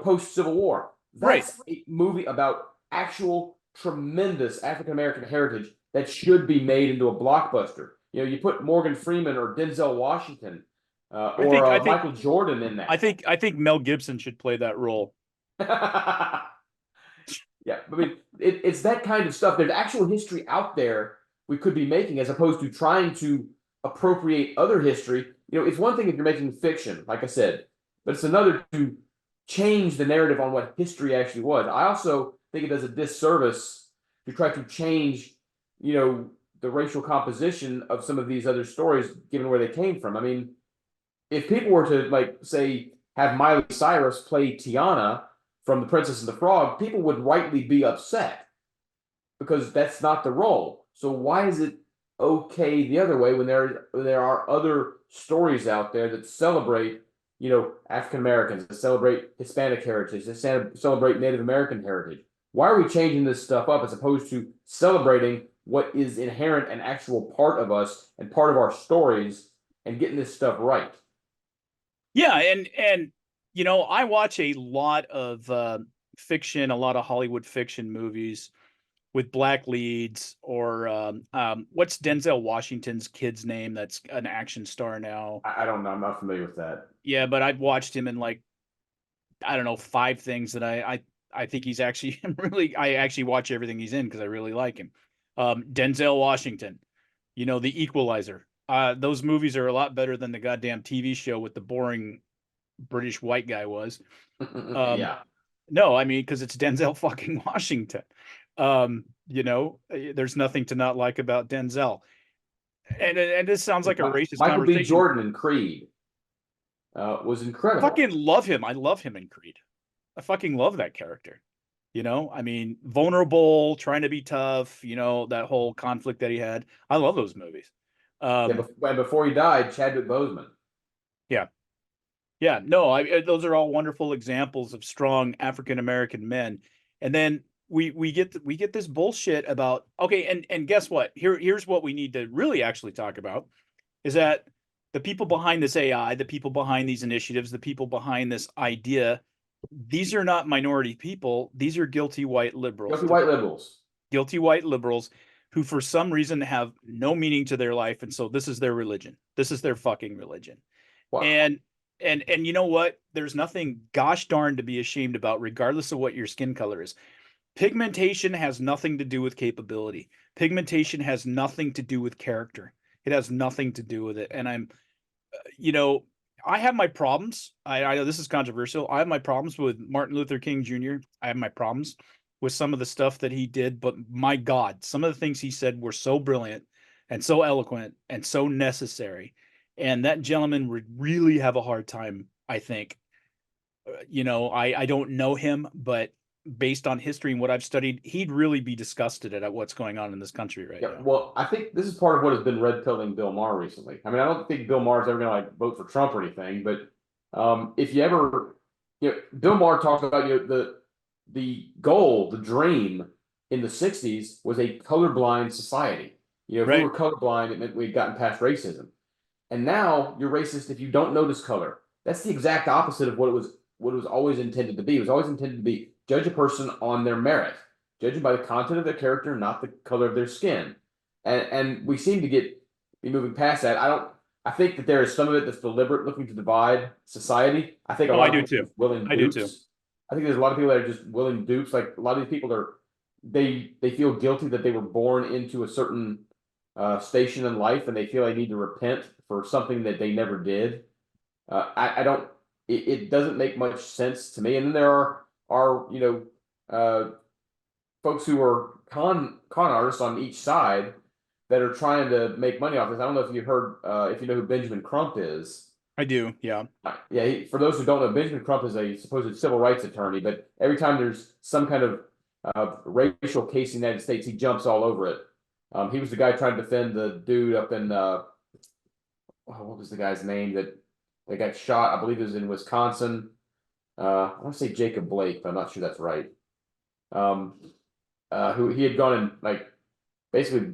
post Civil War. That's a movie about actual tremendous African American heritage that should be made into a blockbuster. You put Morgan Freeman or Denzel Washington or Michael Jordan in that. I think Mel Gibson should play that role. Yeah, I mean, it's that kind of stuff. There's actual history out there we could be making, as opposed to trying to appropriate other history. It's one thing if you're making fiction, like I said, but it's another to change the narrative on what history actually was. I also think it does a disservice to try to change, the racial composition of some of these other stories, given where they came from. I mean, if people were to, like, say, have Miley Cyrus play Tiana from The Princess and the Frog, people would rightly be upset because that's not the role. So why is it okay the other way when there are other stories out there that celebrate, African Americans, that celebrate Hispanic heritage, that celebrate Native American heritage? Why are we changing this stuff up as opposed to celebrating what is inherent and actual part of us and part of our stories and getting this stuff right? Yeah, and I watch a lot of fiction, a lot of Hollywood fiction movies with black leads, or what's Denzel Washington's kid's name that's an action star now? I don't know. I'm not familiar with that. Yeah, but I've watched him in, like, I don't know, 5 things that I think he's actually really, I actually watch everything he's in because I really like him. Denzel Washington, The Equalizer. Those movies are a lot better than the goddamn TV show with the boring British white guy was. Yeah. No, I mean, because it's Denzel fucking Washington. There's nothing to not like about Denzel. And this sounds like a racist Michael conversation. B. Jordan in Creed was incredible. I fucking love him. I love him in Creed. I fucking love that character. I mean, vulnerable, trying to be tough, that whole conflict that he had. I love those movies. And before he died, Chadwick Boseman. Yeah. Yeah, no, those are all wonderful examples of strong African American men. And then we get this bullshit about, okay, and guess what? Here's what we need to really actually talk about is that the people behind this AI, the people behind these initiatives, the people behind this idea, these are not minority people. These are guilty white liberals. Guilty white liberals who for some reason have no meaning to their life, and so this is their religion. This is their fucking religion. Wow. And you know what? There's nothing gosh darn to be ashamed about, regardless of what your skin color is. Pigmentation has nothing to do with capability. Pigmentation has nothing to do with character. It has nothing to do with it. And I have my problems. I know this is controversial. I have my problems with Martin Luther King Jr. I have my problems with some of the stuff that he did, but my God, some of the things he said were so brilliant and so eloquent and so necessary. And that gentleman would really have a hard time, I think. I don't know him, but based on history and what I've studied, he'd really be disgusted at what's going on in this country right now. Well, I think this is part of what has been red pilling Bill Maher recently. I mean, I don't think Bill Maher's ever going to like vote for Trump or anything, but if you ever, Bill Maher talked about the goal, the dream in the '60s was a colorblind society. If we were colorblind, it meant we'd gotten past racism, and now you're racist if you don't notice color. That's the exact opposite of what it was always intended to be. It was always intended to be judge a person on their merit, judge them by the content of their character, not the color of their skin. And we seem to be moving past that. I think that there is some of it that's deliberate, looking to divide society. I think a lot of people are willing dupes. Do too. I think there's a lot of people that are just willing dupes. Like a lot of these people they feel guilty that they were born into a certain station in life, and they feel they need to repent for something that they never did. I don't. It doesn't make much sense to me. And then there are folks who are con artists on each side that are trying to make money off this. I don't know if you heard, if you know who Benjamin Crump is. I do, yeah. Yeah, for those who don't know, Benjamin Crump is a supposed civil rights attorney, but every time there's some kind of racial case in the United States, he jumps all over it. He was the guy trying to defend the dude up in, what was the guy's name that got shot? I believe it was in Wisconsin. I want to say Jacob Blake, but I'm not sure that's right. Who he had gone and like basically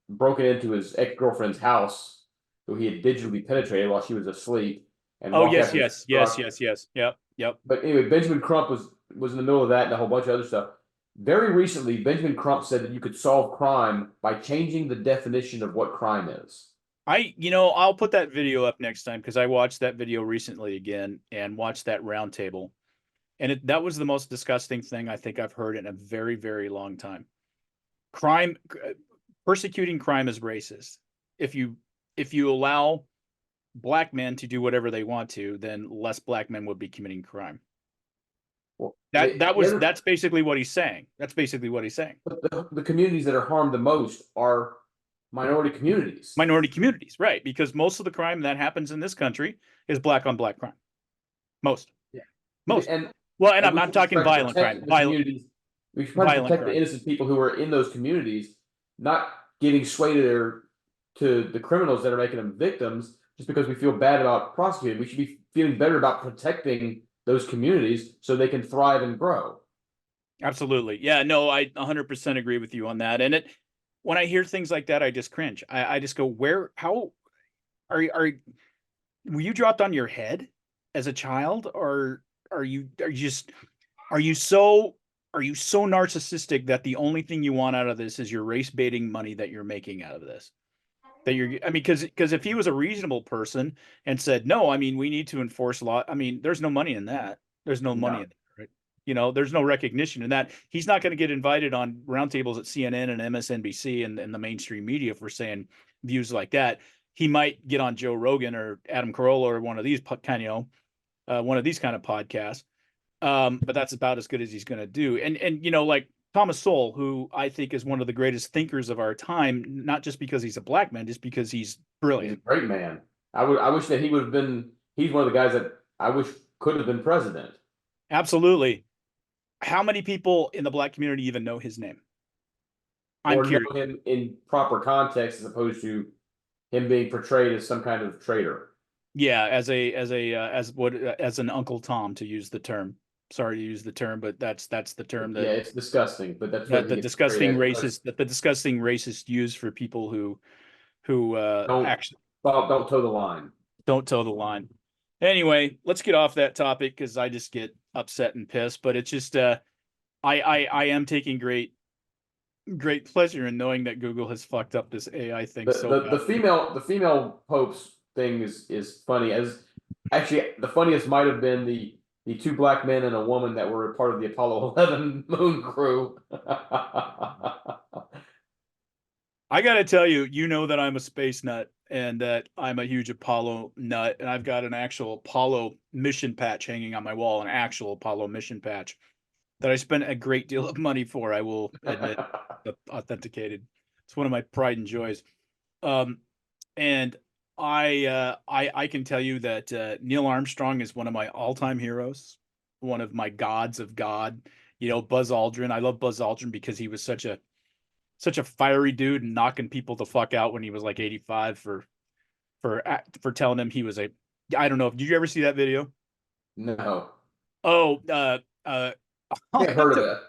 broken into his ex-girlfriend's house, who he had digitally penetrated while she was asleep. And yes. Yep. But anyway, Benjamin Crump was in the middle of that and a whole bunch of other stuff. Very recently, Benjamin Crump said that you could solve crime by changing the definition of what crime is. I'll put that video up next time because I watched that video recently again and watched that roundtable. And that was the most disgusting thing I think I've heard in a very, very long time. Persecuting crime is racist. If you allow black men to do whatever they want to, then less black men would be committing crime. Well, that's basically what he's saying. That's basically what he's saying. But the communities that are harmed the most are minority communities. Minority communities, right? Because most of the crime that happens in this country is black on black crime. Most. Yeah. Most. And I'm talking violent crime. We should probably protect the innocent people who are in those communities, not getting swayed to the criminals that are making them victims just because we feel bad about prosecuting. We should be feeling better about protecting those communities so they can thrive and grow. Absolutely. Yeah, no, I 100% agree with you on that. And when I hear things like that, I just cringe. I just go, how were you dropped on your head as a child, or are you so narcissistic that the only thing you want out of this is your race baiting money that you're making out of this? Because if he was a reasonable person and said, no, we need to enforce law. There's no money in that. There's no money in that, right? There's no recognition in that. He's not going to get invited on roundtables at CNN and MSNBC and the mainstream media for saying views like that. He might get on Joe Rogan or Adam Carolla or one of these kind of podcasts. But that's about as good as he's going to do. And like Thomas Sowell, who I think is one of the greatest thinkers of our time, not just because he's a black man, just because he's brilliant. He's a great man. I wish that he would have been. He's one of the guys that I wish could have been president. Absolutely. How many people in the black community even know his name? Or know him in proper context, as opposed to him being portrayed as some kind of traitor. Yeah, as an Uncle Tom, to use the term. Sorry to use the term, but that's the term that it's disgusting. But that's the disgusting racist use for people who actually don't toe the line. Don't toe the line. Anyway, let's get off that topic because I just get upset and pissed. But it's just I am taking great pleasure in knowing that Google has fucked up this AI thing. The female popes thing is funny. As actually, the funniest might have been the two black men and a woman that were a part of the Apollo 11 moon crew. I got to tell you, that I'm a space nut, and that I'm a huge Apollo nut, and I've got an actual Apollo mission patch hanging on my wall, an actual Apollo mission patch that I spent a great deal of money for. I will admit, authenticated. It's one of my pride and joys. And I can tell you that Neil Armstrong is one of my all-time heroes, one of my gods of God. You know, Buzz Aldrin. I love Buzz Aldrin because he was such a fiery dude and knocking people the fuck out when he was like 85 for telling him he was a. I don't know. Did you ever see that video? No. Oh, I think I've heard of that.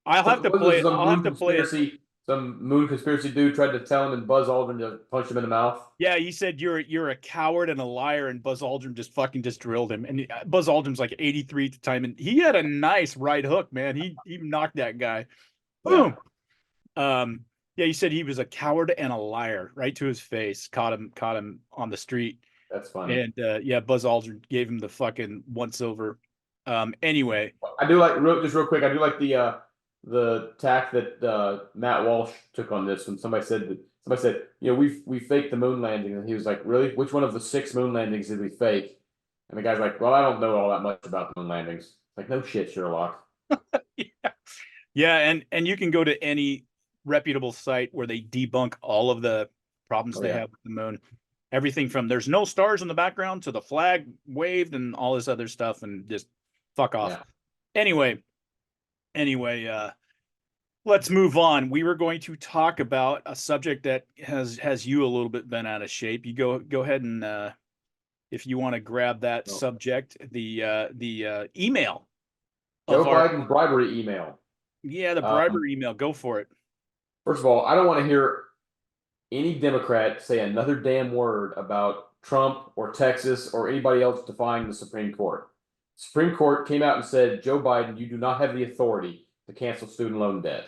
I'll have to play it. I'll have to play it. Some moon conspiracy dude tried to tell him and Buzz Aldrin to punch him in the mouth. Yeah, he said you're a coward and a liar, and Buzz Aldrin just drilled him. And Buzz Aldrin's like 83 at the time, and he had a nice right hook, man. He knocked that guy. Boom. Yeah. Yeah, he said he was a coward and a liar right to his face. Caught him on the street. That's funny. And yeah, Buzz Aldrin gave him the fucking once over. Anyway, I do like real quick. I do like the tack that Matt Walsh took on this when somebody said, you know, we faked the moon landing, and he was like, really? Which one of the 6 moon landings did we fake? And the guy's like, well, I don't know all that much about the moon landings. Like, no shit, Sherlock. Yeah, and you can go to any reputable site where they debunk all of the problems they have with the moon. Everything from there's no stars in the background to the flag waved and all this other stuff, and just fuck off. Yeah. Anyway, let's move on. We were going to talk about a subject that has you a little bit bent out of shape. You go ahead and if you want to grab that subject, the email. Joe Biden bribery email. Yeah, the bribery email. Go for it. First of all, I don't want to hear any Democrat say another damn word about Trump or Texas or anybody else defying the Supreme Court. Supreme Court came out and said, Joe Biden, you do not have the authority to cancel student loan debt.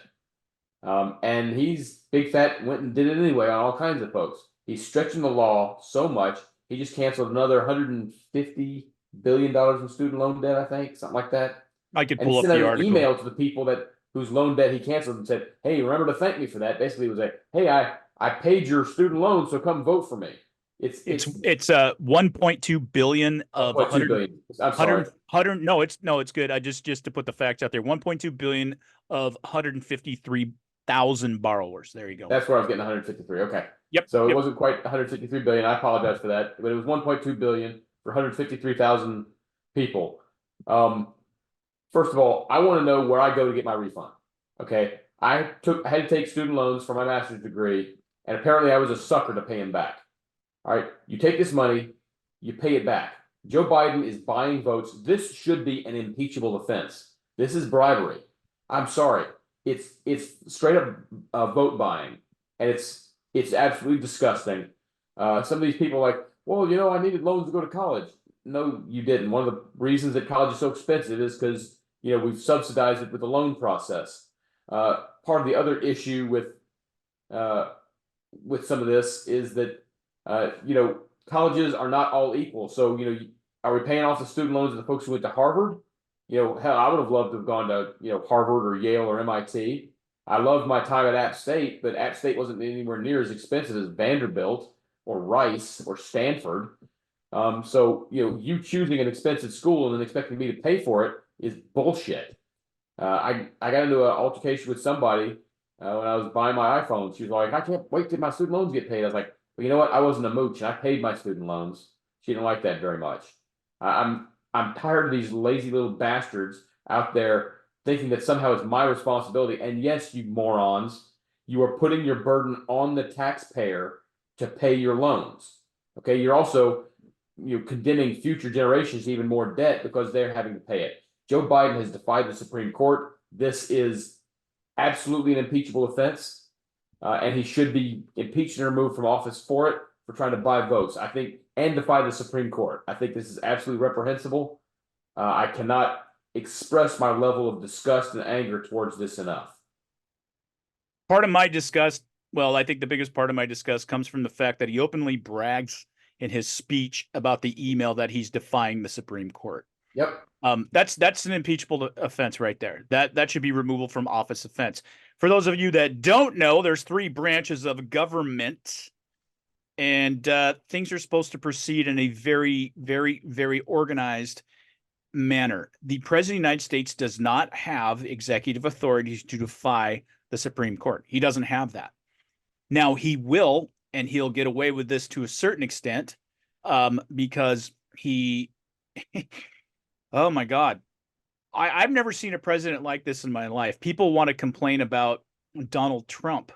And he's big fat went and did it anyway on all kinds of folks. He's stretching the law so much. He just canceled another $150 billion in student loan debt, I think, something like that. I could pull up the article. An email to the people whose loan debt he canceled and said, hey, remember to thank me for that. Basically, it was like, hey, I paid your student loan, so come vote for me. It's 1.2 billion of 100 billion. I'm sorry. 100 no, it's good. I just to put the facts out there. 1.2 billion of 153,000 borrowers. There you go. That's where I was getting 153. Okay. Yep. So it wasn't quite 153 billion. I apologize for that, but it was 1.2 billion for 153,000 people. First of all, I want to know where I go to get my refund. Okay. I had to take student loans for my master's degree, and apparently I was a sucker to pay them back. All right, you take this money, you pay it back. Joe Biden is buying votes. This should be an impeachable offense. This is bribery. I'm sorry. It's straight up vote buying, and it's absolutely disgusting. Some of these people are like, well, you know, I needed loans to go to college. No, you didn't. One of the reasons that college is so expensive is because, you know, we've subsidized it with the loan process. Part of the other issue with some of this is that you know, colleges are not all equal. So, you know, are we paying off the student loans of the folks who went to Harvard? You know, hell, I would have loved to have gone to, you know, Harvard or Yale or MIT. I loved my time at App State, but App State wasn't anywhere near as expensive as Vanderbilt or Rice or Stanford. So, you know, you choosing an expensive school and then expecting me to pay for it is bullshit. I got into an altercation with somebody when I was buying my iPhone. She was like, I can't wait till my student loans get paid. I was like, well, you know what? I wasn't a mooch, and I paid my student loans. She didn't like that very much. I'm tired of these lazy little bastards out there thinking that somehow it's my responsibility. And yes, you morons, you are putting your burden on the taxpayer to pay your loans. Okay, you're also, you know, condemning future generations to even more debt because they're having to pay it. Joe Biden has defied the Supreme Court. This is absolutely an impeachable offense. And he should be impeached and removed from office for it, for trying to buy votes, I think, and defy the Supreme Court. I think this is absolutely reprehensible. I cannot express my level of disgust and anger towards this enough. Part of my disgust, well, I think the biggest part of my disgust comes from the fact that he openly brags in his speech about the email that he's defying the Supreme Court. Yep. That's an impeachable offense right there. That should be removal from office offense. For those of you that don't know, there's 3 branches of government, And things are supposed to proceed in a very, very, very organized manner. The President of the United States does not have executive authorities to defy the Supreme Court. He doesn't have that. Now, he will, and he'll get away with this to a certain extent because he, oh my God. I've never seen a president like this in my life. People want to complain about Donald Trump,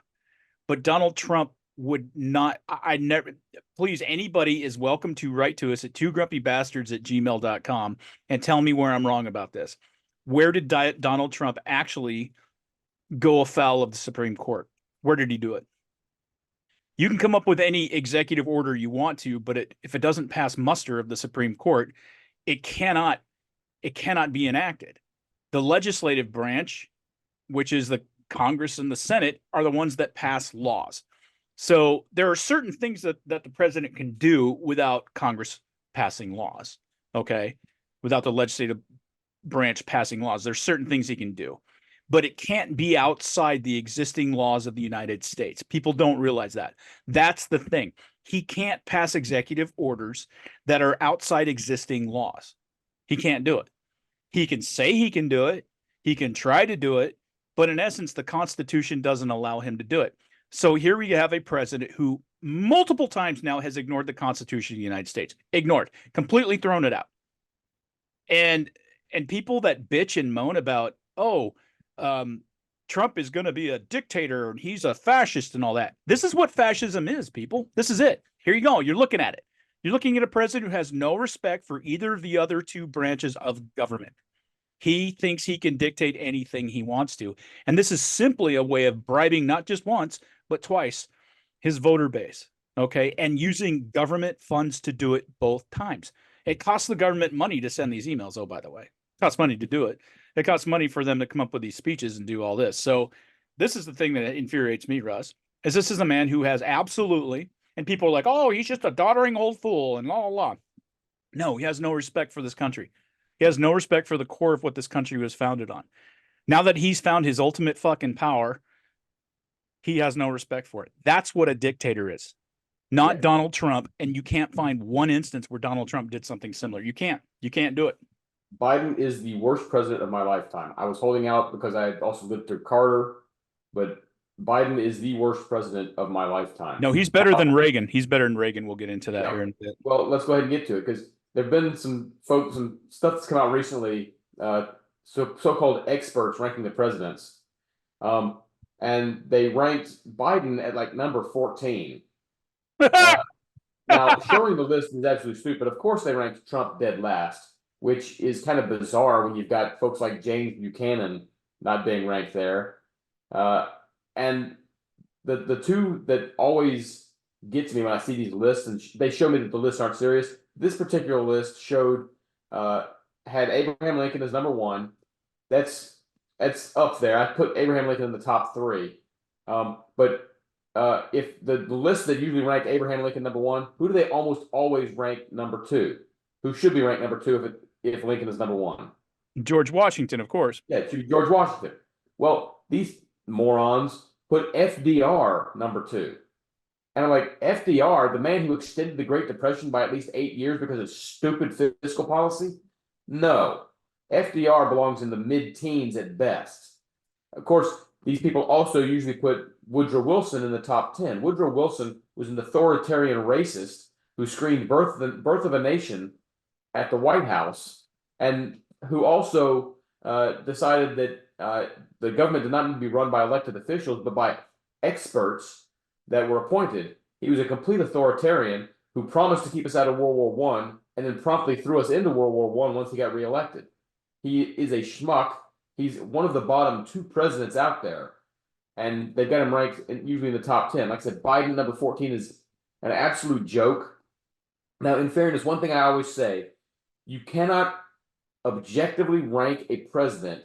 but Donald Trump would not. I never. Please, anybody is welcome to write to us at twogrumpybastards@gmail.com and tell me where I'm wrong about this. Where did Donald Trump actually go afoul of the Supreme Court? Where did he do it? You can come up with any executive order you want to, but if it doesn't pass muster of the Supreme Court, it cannot be enacted. The legislative branch, which is the Congress and the Senate, are the ones that pass laws. So there are certain things that the president can do without Congress passing laws, okay? Without the legislative branch passing laws. There's certain things he can do, but it can't be outside the existing laws of the United States. People don't realize that. That's the thing. He can't pass executive orders that are outside existing laws. He can't do it. He can say he can do it. He can try to do it, but in essence, the Constitution doesn't allow him to do it. So here we have a president who multiple times now has ignored the Constitution of the United States. Ignored, completely thrown it out. And people that bitch and moan about, Trump is going to be a dictator and he's a fascist and all that. This is what fascism is, people. This is it. Here you go. You're looking at it. You're looking at a president who has no respect for either of the other two branches of government. He thinks he can dictate anything he wants to. And this is simply a way of bribing not just once, but twice his voter base. Okay. And using government funds to do it both times. It costs the government money to send these emails. Oh, by the way, it costs money to do it. It costs money for them to come up with these speeches and do all this. So this is the thing that infuriates me, Russ, is this is a man who has absolutely, and people are like, oh, he's just a doddering old fool and la, la, la. No, he has no respect for this country. He has no respect for the core of what this country was founded on. Now that he's found his ultimate fucking power, he has no respect for it. That's what a dictator is, not Donald Trump. And you can't find one instance where Donald Trump did something similar. You can't do it. Biden is the worst president of my lifetime. I was holding out because I had also lived through Carter, but Biden is the worst president of my lifetime. No, he's better than Reagan. He's better than Reagan. We'll get into that here in a bit. Well, let's go ahead and get to it because there've been some stuff that's come out recently. So-called experts ranking the presidents, and they ranked Biden at like number 14. Now, showing the list is absolutely stupid. Of course, they ranked Trump dead last, which is kind of bizarre when you've got folks like James Buchanan not being ranked there. And the two that always get to me when I see these lists, and they show me that the lists aren't serious. This particular list showed had Abraham Lincoln as number one. That's up there. I put Abraham Lincoln in the top three. But if the list that usually rank Abraham Lincoln number one, who do they almost always rank number two? Who should be ranked number two if Lincoln is number one? George Washington, of course. Yeah, it should be George Washington. Well, these morons put FDR number two. And I'm like, FDR, the man who extended the Great Depression by at least 8 years because of stupid fiscal policy? No. FDR belongs in the mid-teens at best. Of course, these people also usually put Woodrow Wilson in the top 10. Woodrow Wilson was an authoritarian racist who screened Birth of a Nation at the White House, and who also decided that the government did not need to be run by elected officials, but by experts that were appointed. He was a complete authoritarian who promised to keep us out of World War I and then promptly threw us into World War I once he got reelected. He is a schmuck. He's one of the bottom two presidents out there, and they've got him ranked usually in the top 10. Like I said, Biden number 14 is an absolute joke. Now, in fairness, one thing I always say, you cannot objectively rank a president,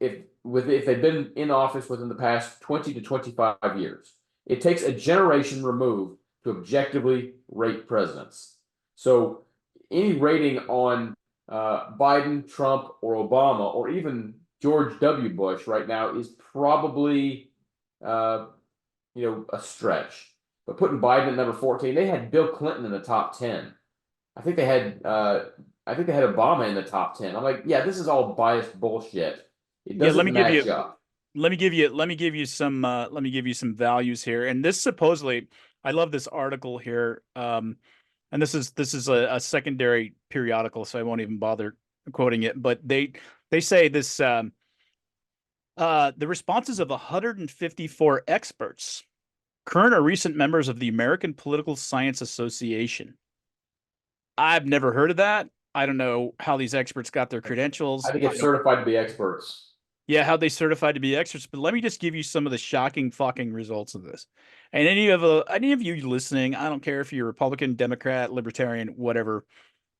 if they've been in office within the past 20 to 25 years. It takes a generation removed to objectively rate presidents. So any rating on Biden, Trump, or Obama, or even George W. Bush right now is probably a stretch. but putting Biden at number 14, they had Bill Clinton in the top 10. I think they had Obama in the top 10. I'm like, yeah, this is all biased bullshit. It Yeah, doesn't match up. let me give you some values here. And this supposedly, I love this article here. And this is a secondary periodical, so I won't even bother quoting it. But they say this the responses of 154 experts, current or recent members of the American Political Science Association. I've never heard of that. I don't know how these experts got their credentials. I think it's certified to be experts. Yeah, how they certified to be experts. But let me just give you some of the shocking fucking results of this. And any of you listening, I don't care if you're Republican, Democrat, Libertarian, whatever,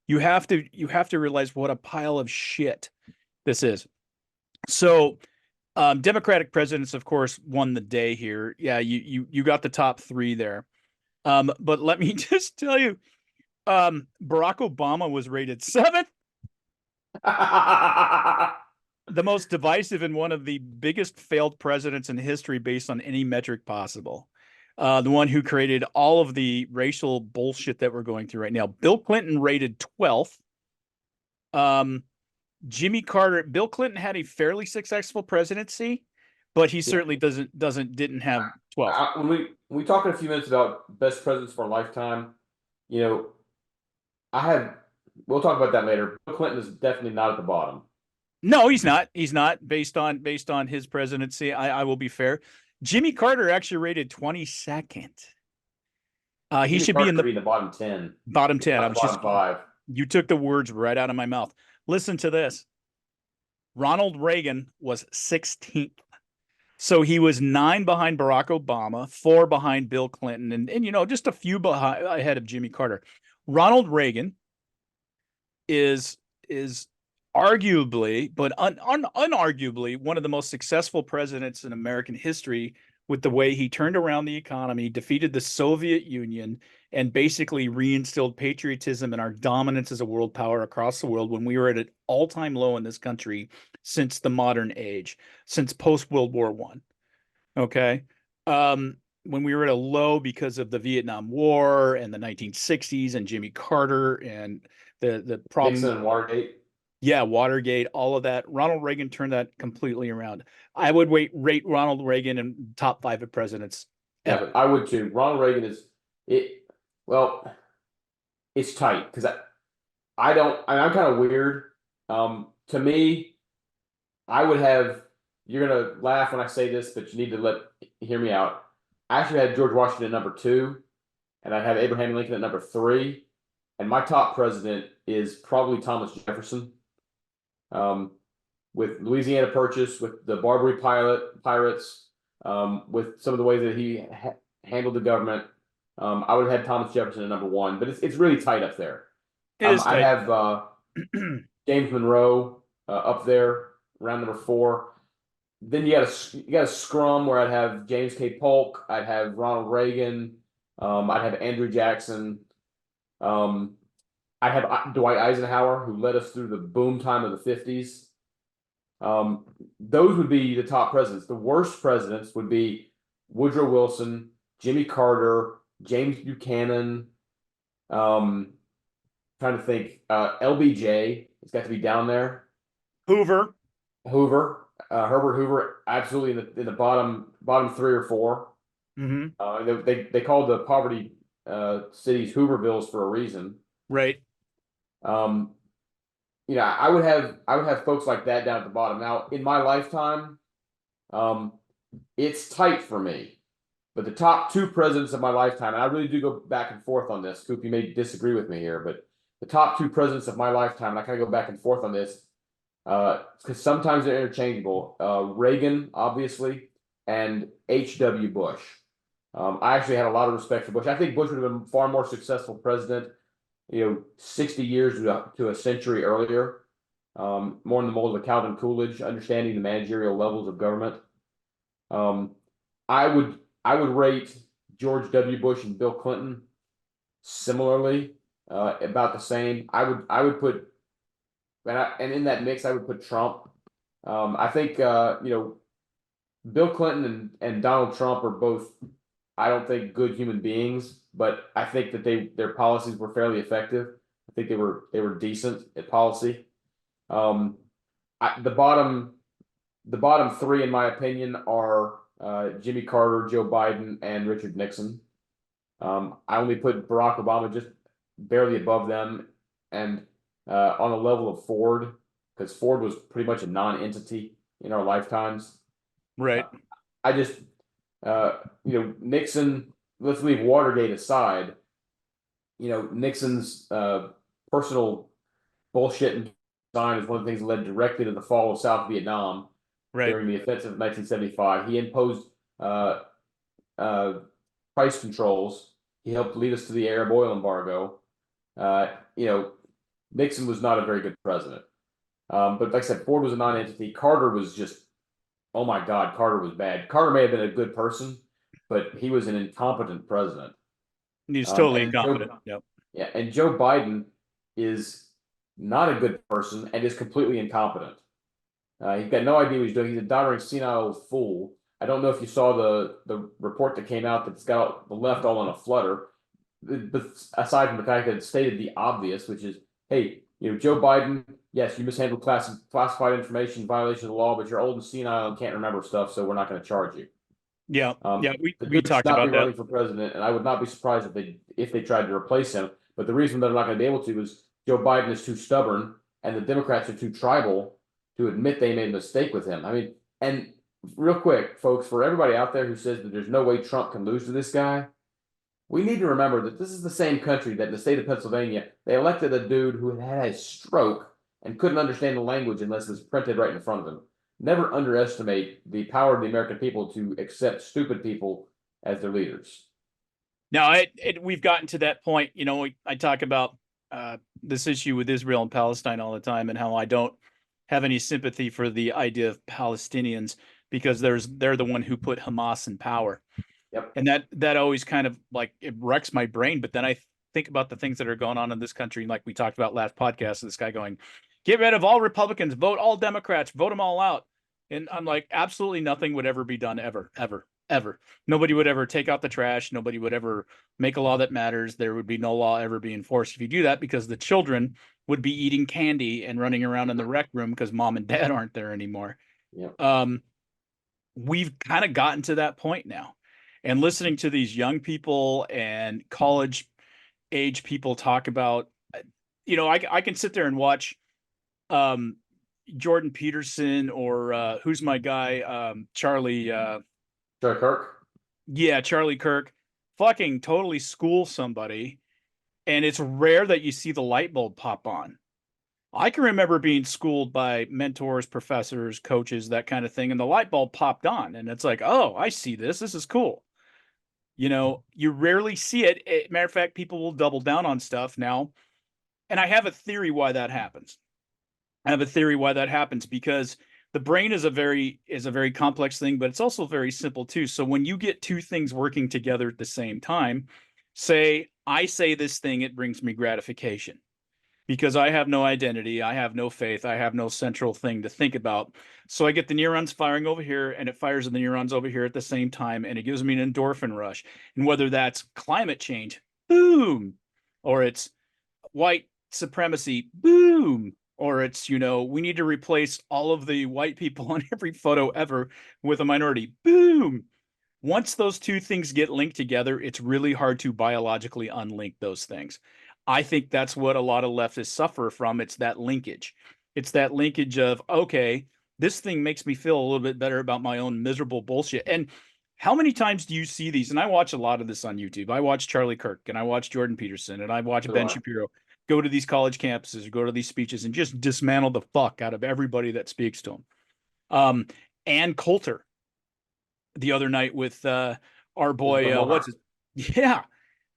you have to realize what a pile of shit this is. So Democratic presidents, of course, won the day here. Yeah, you got the top three there. But let me just tell you, Barack Obama was rated 7th. The most divisive and one of the biggest failed presidents in history based on any metric possible. The one who created all of the racial bullshit that we're going through right now. Bill Clinton rated 12th. Jimmy Carter, Bill Clinton had a fairly successful presidency, but he certainly didn't have 12th. When we talk in a few minutes about best presidents for a lifetime, we'll talk about that later. Bill Clinton is definitely not at the bottom. No, he's not. He's not based on his presidency. I will be fair. Jimmy Carter actually rated 22nd. He should be in the bottom 10. Bottom 10. I'm bottom 5. You took the words right out of my mouth. Listen to this. Ronald Reagan was 16th. So he was 9 behind Barack Obama, 4 behind Bill Clinton, and just a few ahead of Jimmy Carter. Ronald Reagan is arguably, but unarguably, one of the most successful presidents in American history with the way he turned around the economy, defeated the Soviet Union, and basically reinstilled patriotism and our dominance as a world power across the world when we were at an all-time low in this country since the modern age, since post-World War I. Okay? When we were at a low because of the Vietnam War and the 1960s and Jimmy Carter and the problem. Nixon and Watergate. Yeah, Watergate, all of that. Ronald Reagan turned that completely around. I would rate Ronald Reagan in top 5 of presidents ever. Yeah, I would too. Ronald Reagan is it. Well, it's tight because I'm kind of weird. To me, I would have. You're gonna laugh when I say this, but you need to hear me out. I actually had George Washington at number 2, and I have Abraham Lincoln at number 3, and my top president is probably Thomas Jefferson. With Louisiana Purchase, with the Barbary pirates, with some of the ways that he handled the government, I would have had Thomas Jefferson at number 1, but it's really tight up there. I have James Monroe up there around number 4. Then you got a scrum where I'd have James K. Polk, I'd have Ronald Reagan, I'd have Andrew Jackson, I'd have Dwight Eisenhower, who led us through the boom time of the 50s. Those would be the top presidents. The worst presidents would be Woodrow Wilson, Jimmy Carter, James Buchanan. Trying to think. LBJ has got to be down there. Hoover, Herbert Hoover, absolutely in the bottom 3 or 4. Mm-hmm. They called the poverty cities Hoovervilles for a reason. Right. I would have folks like that down at the bottom. Now, in my lifetime, it's tight for me. But the top 2 presidents of my lifetime, and I really do go back and forth on this. Koop, you may disagree with me here, but the top 2 presidents of my lifetime, and I kind of go back and forth on this, because sometimes they're interchangeable. Reagan, obviously, and H.W. Bush. I actually had a lot of respect for Bush. I think Bush would have been a far more successful president 60 years to a century earlier, more in the mold of Calvin Coolidge, understanding the managerial levels of government. I would rate George W. Bush and Bill Clinton similarly, about the same. I would put, and in that mix, I would put Trump. I think Bill Clinton and Donald Trump are both I don't think good human beings, but I think that their policies were fairly effective. I think they were decent at policy. Um, the bottom three, in my opinion, are Jimmy Carter, Joe Biden, and Richard Nixon. I only put Barack Obama just barely above them, and on the level of Ford, because Ford was pretty much a non-entity in our lifetimes. Right. I just, Nixon. Let's leave Watergate aside. Nixon's personal bullshit and design is one of the things that led directly to the fall of South Vietnam Right. during the offensive of 1975. He imposed uh, price controls. He helped lead us to the Arab oil embargo. Nixon was not a very good president. But like I said, Ford was a non-entity. Carter was just, oh my God, Carter was bad. Carter may have been a good person, but he was an incompetent president. He's totally and incompetent. Yep. Yeah, and Joe Biden is not a good person and is completely incompetent. He's got no idea what he's doing. He's a doddering, senile fool. I don't know if you saw the report that came out that's got the left all in a flutter. But aside from the fact that it stated the obvious, which is, hey, Joe Biden, yes, you mishandled classified information, violation of the law, but you're old and senile and can't remember stuff, so we're not going to charge you. Yeah. Yeah. The We dude talked should not about be running that. for president, and I would not be surprised if they tried to replace him. But the reason they're not going to be able to is Joe Biden is too stubborn, and the Democrats are too tribal to admit they made a mistake with him. I mean, and real quick, folks, for everybody out there who says that there's no way Trump can lose to this guy, we need to remember that this is the same country that in the state of Pennsylvania, they elected a dude who had a stroke and couldn't understand the language unless it was printed right in front of him. Never underestimate the power of the American people to accept stupid people as their leaders. Now, we've gotten to that point. I talk about this issue with Israel and Palestine all the time, and how I don't have any sympathy for the idea of Palestinians because they're the one who put Hamas in power. Yep. And that always kind of like it wrecks my brain. But then I think about the things that are going on in this country, like we talked about last podcast. This guy going, "Get rid of all Republicans, vote all Democrats, vote them all out." And I'm like, absolutely nothing would ever be done ever, ever, ever. Nobody would ever take out the trash. Nobody would ever make a law that matters. There would be no law ever be enforced if you do that, because the children would be eating candy and running around in the rec room because mom and dad aren't there anymore. Yep. We've kind of gotten to that point now. And listening to these young people and college age people talk about, I can sit there and watch Jordan Peterson or who's my guy, Charlie Kirk. Yeah, Charlie Kirk, fucking totally school somebody, and it's rare that you see the light bulb pop on. I can remember being schooled by mentors, professors, coaches, that kind of thing, and the light bulb popped on, and it's like, oh, I see this. This is cool. You rarely see it. Matter of fact, people will double down on stuff now, and I have a theory why that happens. Because the brain is a very complex thing, but it's also very simple too. So when you get two things working together at the same time, say I say this thing, it brings me gratification because I have no identity, I have no faith, I have no central thing to think about. So I get the neurons firing over here, and it fires the neurons over here at the same time, and it gives me an endorphin rush. And whether that's climate change, boom, or it's white supremacy, boom, or it's, we need to replace all of the white people on every photo ever with a minority, boom. Once those two things get linked together, it's really hard to biologically unlink those things. I think that's what a lot of leftists suffer from. It's that linkage. It's that linkage of, okay, this thing makes me feel a little bit better about my own miserable bullshit. And how many times do you see these? And I watch a lot of this on YouTube. I watch Charlie Kirk, and I watch Jordan Peterson, and I watch Ben Shapiro go to these college campuses or go to these speeches and just dismantle the fuck out of everybody that speaks to them. Ann Coulter the other night with our boy,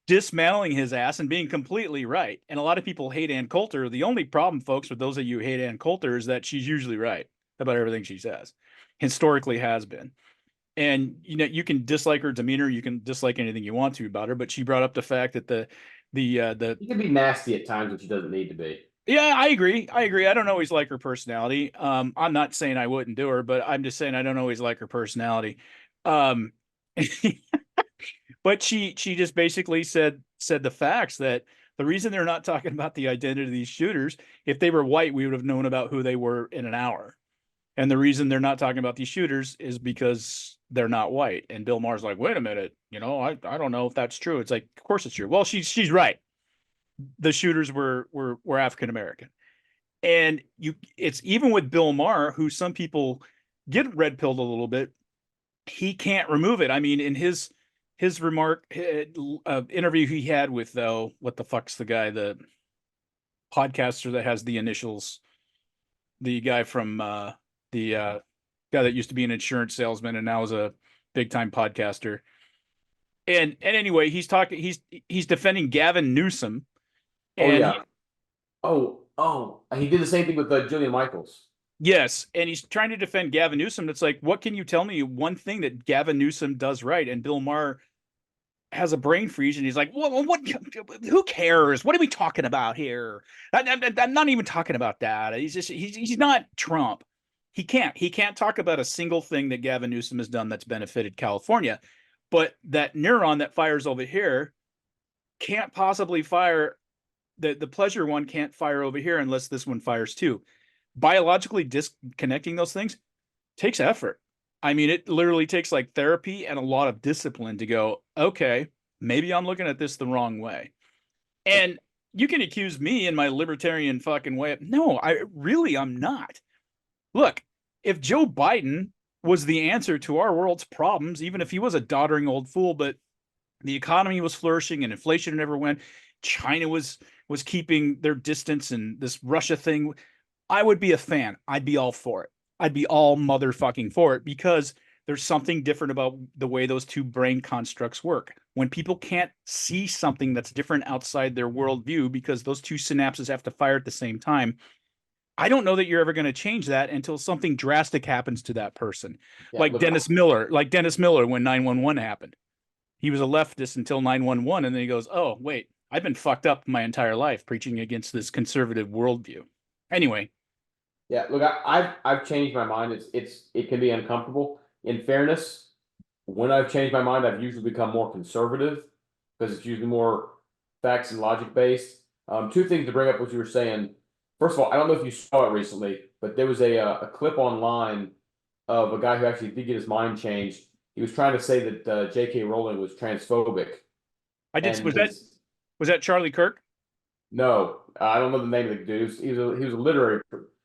dismantling his ass and being completely right. And a lot of people hate Ann Coulter. The only problem, folks, with those of you who hate Ann Coulter, is that she's usually right about everything she says. Historically has been. And you can dislike her demeanor, you can dislike anything you want to about her, but she brought up the fact that She can be nasty at times, but she doesn't need to be. Yeah, I agree. I don't always like her personality. I'm not saying I wouldn't do her, but I'm just saying I don't always like her personality. But she just basically said the facts that the reason they're not talking about the identity of these shooters, if they were white, we would have known about who they were in an hour. And the reason they're not talking about these shooters is because they're not white. And Bill Maher's like, wait a minute, I don't know if that's true. It's like, of course it's true. Well, she's right. The shooters were African American. And it's even with Bill Maher, who some people get red pilled a little bit, he can't remove it. I mean, in his remark interview he had with what the fuck's the guy, the podcaster that has the initials, the guy from the guy that used to be an insurance salesman and now is a big time podcaster. And anyway, he's defending Gavin Newsom. And he did the same thing with Jillian Michaels. Yes, and he's trying to defend Gavin Newsom. It's like, what can you tell me one thing that Gavin Newsom does right? And Bill Maher has a brain freeze, and he's like, well, what? Who cares? What are we talking about here? I'm not even talking about that. He's not Trump. He can't talk about a single thing that Gavin Newsom has done that's benefited California. But that neuron that fires over here can't possibly fire. The pleasure one can't fire over here unless this one fires too. Biologically disconnecting those things takes effort. I mean, it literally takes like therapy and a lot of discipline to go, okay, maybe I'm looking at this the wrong way. And you can accuse me in my libertarian fucking way. No, I'm not. Look, if Joe Biden was the answer to our world's problems, even if he was a doddering old fool, but the economy was flourishing and inflation never went, China was keeping their distance, and this Russia thing, I would be a fan. I'd be all for it. I'd be all motherfucking for it, because there's something different about the way those two brain constructs work. When people can't see something that's different outside their worldview because those two synapses have to fire at the same time, I don't know that you're ever going to change that until something drastic happens to that person. Like Dennis Miller when 9/11 happened. He was a leftist until 9/11, and then he goes, oh, wait, I've been fucked up my entire life preaching against this conservative worldview. Anyway. Yeah, look, I've changed my mind. It can be uncomfortable. In fairness, when I've changed my mind, I've usually become more conservative because it's usually more facts and logic based. Two things to bring up what you were saying. First of all, I don't know if you saw it recently, but there was a clip online of a guy who actually did get his mind changed. He was trying to say that J.K. Rowling was transphobic. I did. Was that Charlie Kirk? No, I don't know the name of the dude. He was a literary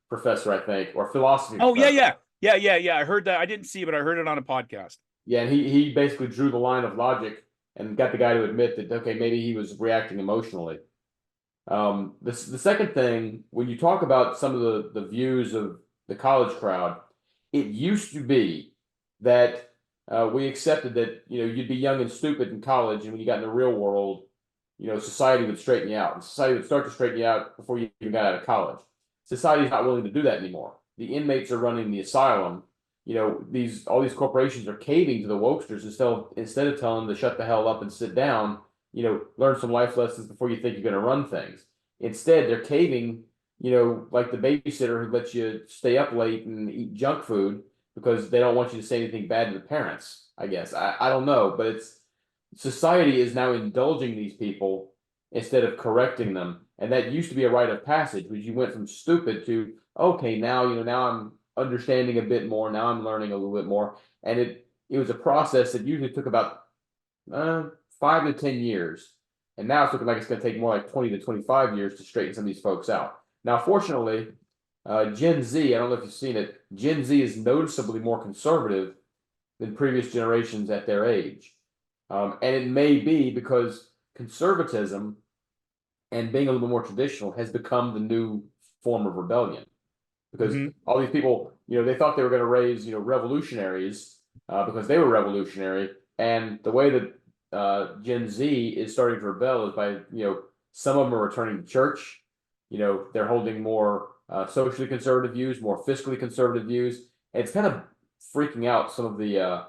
professor, I think, or philosophy. Oh, professor. Yeah. I heard that. I didn't see it, but I heard it on a podcast. Yeah, and he basically drew the line of logic and got the guy to admit that, okay, maybe he was reacting emotionally. The second thing, when you talk about some of the views of the college crowd, it used to be that we accepted that, you'd be young and stupid in college, and when you got in the real world, society would straighten you out. And society would start to straighten you out before you even got out of college. Society's not willing to do that anymore. The inmates are running the asylum. All these corporations are caving to the wokesters instead of telling them to shut the hell up and sit down, learn some life lessons before you think you're going to run things. Instead, they're caving, like the babysitter who lets you stay up late and eat junk food because they don't want you to say anything bad to the parents, I guess. I don't know, but society is now indulging these people instead of correcting them. And that used to be a rite of passage, which you went from stupid to, okay, now I'm understanding a bit more. Now I'm learning a little bit more. And it was a process that usually took about 5 to 10 years. And now it's looking like it's going to take more like 20 to 25 years to straighten some of these folks out. Now, fortunately, Gen Z, I don't know if you've seen it, Gen Z is noticeably more conservative than previous generations at their age. And it may be because conservatism and being a little bit more traditional has become the new form of rebellion. Because all these people, they thought they were going to raise, revolutionaries because they were revolutionary. And the way that Gen Z is starting to rebel is by, some of them are returning to church. They're holding more socially conservative views, more fiscally conservative views. And it's kind of freaking out some of the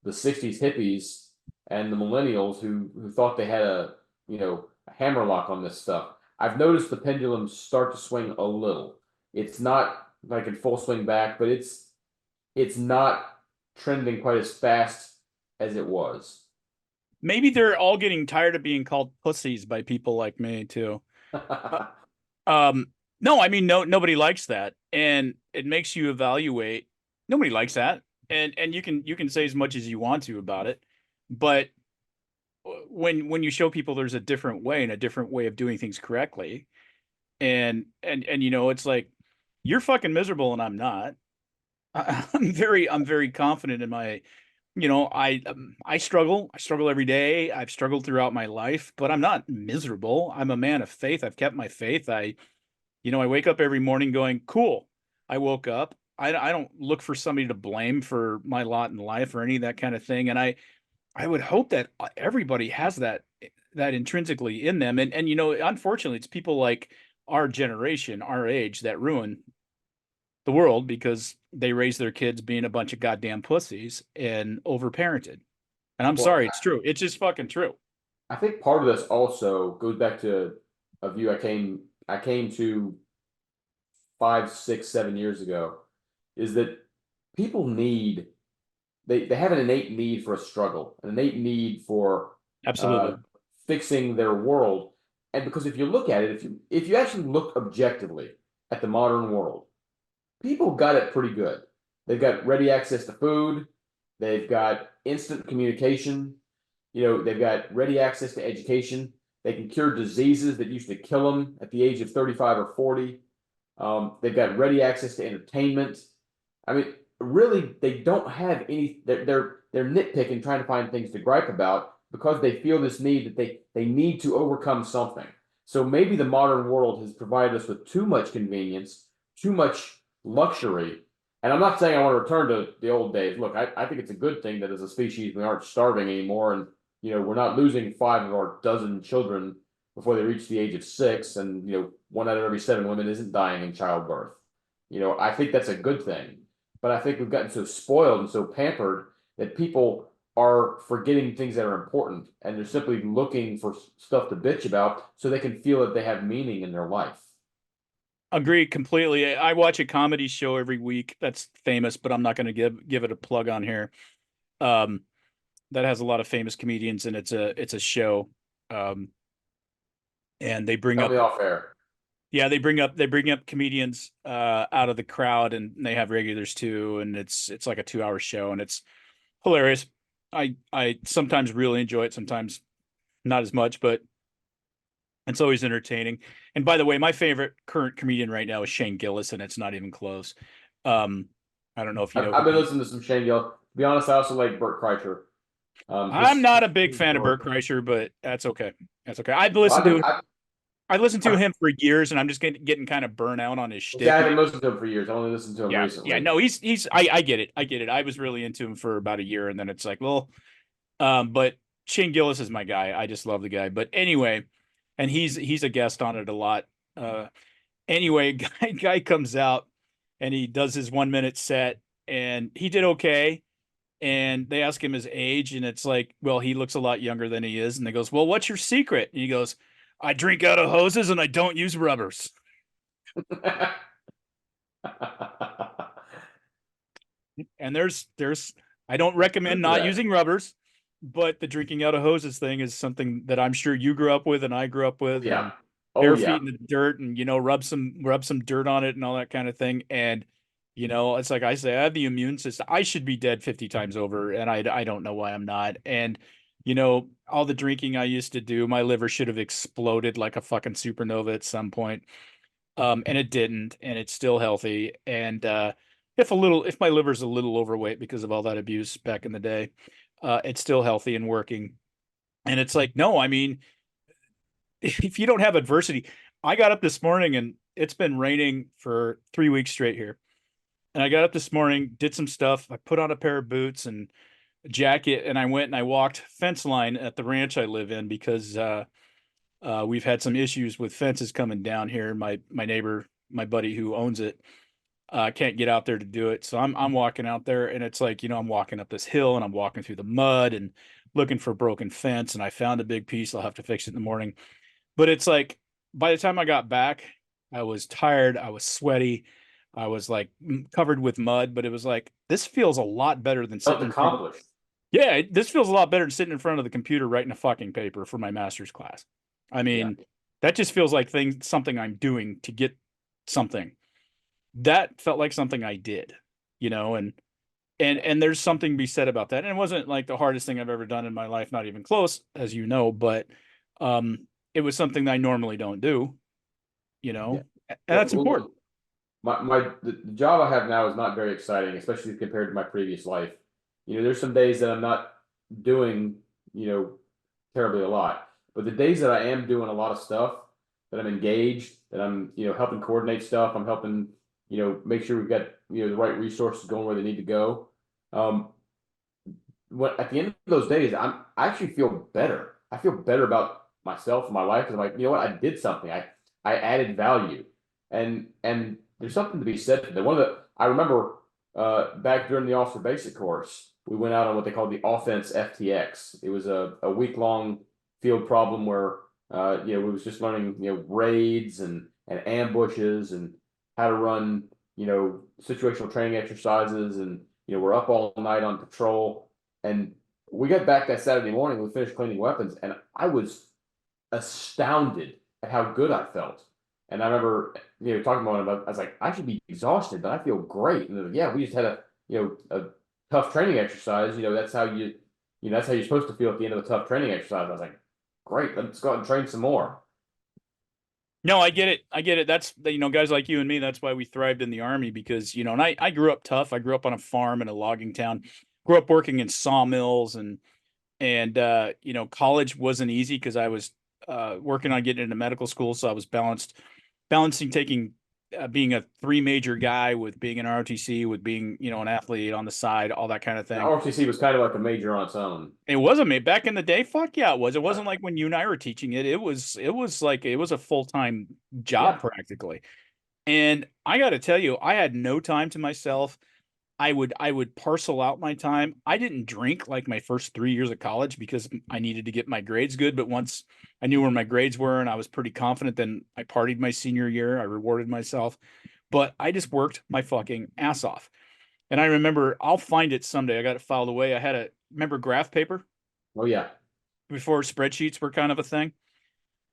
60s hippies and the millennials who thought they had a hammerlock on this stuff. I've noticed the pendulum start to swing a little. It's not like in full swing back, but it's not trending quite as fast as it was. Maybe they're all getting tired of being called pussies by people like me too. No, I mean, nobody likes that, and it makes you evaluate. Nobody likes that, and you can say as much as you want to about it, but when you show people there's a different way and a different way of doing things correctly, and it's like you're fucking miserable and I'm not. I'm very confident in my, I struggle every day. I've struggled throughout my life, but I'm not miserable. I'm a man of faith. I've kept my faith. I wake up every morning going, cool. I woke up. I don't look for somebody to blame for my lot in life or any of that kind of thing. And I would hope that everybody has that intrinsically in them. And unfortunately, it's people like our generation, our age, that ruin the world because they raise their kids being a bunch of goddamn pussies and overparented. And I'm sorry, it's true. It's just fucking true. I think part of this also goes back to a view I came to 5, 6, 7 years ago, is that people they have an innate need for a struggle, an innate need for Absolutely. fixing their world. And because if you look at it, if you actually look objectively at the modern world, people got it pretty good. They've got ready access to food. They've got instant communication. They've got ready access to education. They can cure diseases that used to kill them at the age of 35 or 40. They've got ready access to entertainment. I mean, really, they don't have any. They're nitpicking, trying to find things to gripe about because they feel this need that they need to overcome something. So maybe the modern world has provided us with too much convenience, too much luxury. And I'm not saying I want to return to the old days. Look, I think it's a good thing that as a species we aren't starving anymore, and we're not losing 5 of our dozen children before they reach the age of 6, and 1 out of every 7 women isn't dying in childbirth. I think that's a good thing. But I think we've gotten so spoiled and so pampered that people are forgetting things that are important, and they're simply looking for stuff to bitch about so they can feel that they have meaning in their life. Agree completely. I watch a comedy show every week that's famous, but I'm not going to give it a plug on here. That has a lot of famous comedians, and it's a show. And they bring Tell up me off air. Yeah, they bring up comedians out of the crowd, and they have regulars too, and it's like a 2-hour show, and it's hilarious. I sometimes really enjoy it, sometimes not as much, but it's always entertaining. And by the way, my favorite current comedian right now is Shane Gillis, and it's not even close. I don't know if you know. I've been listening to some Shane Gillis. To be honest, I also like Bert Kreischer. I'm not a big fan of Bert Kreischer, but that's okay. That's okay. I listened to him for years, and I'm just getting kind of burnt out on his shtick. Yeah, I haven't listened to him for years. I only listened to him recently. Yeah, no, he's. I get it. I get it. I was really into him for about a year, and then it's like, well, but Shane Gillis is my guy. I just love the guy. But anyway, and he's a guest on it a lot. Anyway, guy comes out and he does his 1-minute set, and he did okay. And they ask him his age, and it's like, well, he looks a lot younger than he is. And they goes, well, what's your secret? And he goes, I drink out of hoses and I don't use rubbers. And there's I don't recommend not using rubbers, but the drinking out of hoses thing is something that I'm sure you grew up with and I grew up with. Yeah. Bare feet in the dirt, and rub some dirt on it and all that kind of thing. And it's like I say, I have the immune system. I should be dead 50 times over, and I don't know why I'm not. And all the drinking I used to do, my liver should have exploded like a fucking supernova at some point. And it didn't, and it's still healthy. And if my liver's a little overweight because of all that abuse back in the day, it's still healthy and working. And it's like, no, I mean, if you don't have adversity, I got up this morning and it's been raining for 3 weeks straight here. And I got up this morning, did some stuff. I put on a pair of boots and jacket, and I went and I walked fence line at the ranch I live in because we've had some issues with fences coming down here. My neighbor, my buddy who owns it, can't get out there to do it. So I'm walking out there, and it's like, I'm walking up this hill and I'm walking through the mud and looking for a broken fence, and I found a big piece. I'll have to fix it in the morning. But it's like, by the time I got back, I was tired. I was sweaty. I was like covered with mud, but it was like, this feels a lot better than sitting accomplished. Yeah, this feels a lot better than sitting in front of the computer writing a fucking paper for my master's class. I Yeah. mean, that just feels like something I'm doing to get something. That felt like something I did, and there's something to be said about that. And it wasn't like the hardest thing I've ever done in my life, not even close, as you know, but it was something that I normally don't do, Yeah. and Well, that's important. the job I have now is not very exciting, especially compared to my previous life. There's some days that I'm not doing, terribly a lot. But the days that I am doing a lot of stuff, that I'm engaged, that I'm, helping coordinate stuff, I'm helping, make sure we've got, the right resources going where they need to go. Um, at the end of those days, I actually feel better. I feel better about myself and my life because I'm like, I did something. I added value, and there's something to be said for that. I remember back during the officer basic course, we went out on what they called the offense FTX. It was a week long field problem where we was just learning raids and ambushes and how to run situational training exercises, and we're up all night on patrol. And we got back that Saturday morning. We finished cleaning weapons, and I was astounded at how good I felt. And I remember, talking about it. I was like, I should be exhausted, but I feel great. And they're like, yeah, we just had a tough training exercise. That's how that's how you're supposed to feel at the end of a tough training exercise. I was like, great, let's go out and train some more. No, I get it. I get it. That's, guys like you and me, that's why we thrived in the Army because, and I grew up tough. I grew up on a farm in a logging town, grew up working in sawmills and college wasn't easy because I was working on getting into medical school. So I was balancing taking being a 3 major guy with being an ROTC, with being, an athlete on the side, all that kind of thing. ROTC was kind of like a major on its own. It wasn't me back in the day. Fuck yeah, it was. It wasn't like when you and I were teaching it. It was a full-time job practically. And I got to tell you, I had no time to myself. I would parcel out my time. I didn't drink like my first 3 years of college because I needed to get my grades good. But once I knew where my grades were and I was pretty confident, then I partied my senior year. I rewarded myself. But I just worked my fucking ass off. And I remember, I'll find it someday. I got it filed away. Remember graph paper? Oh yeah. Before spreadsheets were kind of a thing.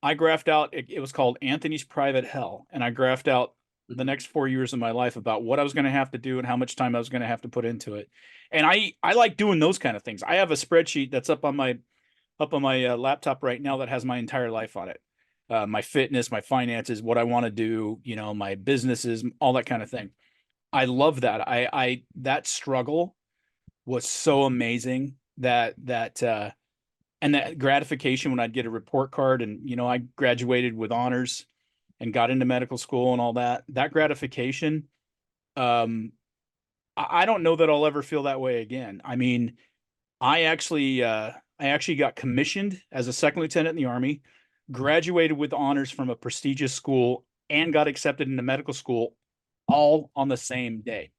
I graphed out, it was called Anthony's Private Hell. And I graphed out the next 4 years of my life about what I was going to have to do and how much time I was going to have to put into it. And I like doing those kind of things. I have a spreadsheet that's up on my laptop right now that has my entire life on it. My fitness, my finances, what I want to do, my businesses, all that kind of thing. I love that. That struggle was so amazing and that gratification when I'd get a report card and, I graduated with honors and got into medical school and all that gratification. I don't know that I'll ever feel that way again. I mean, I actually got commissioned as a second lieutenant in the Army, graduated with honors from a prestigious school, and got accepted into medical school all on the same day.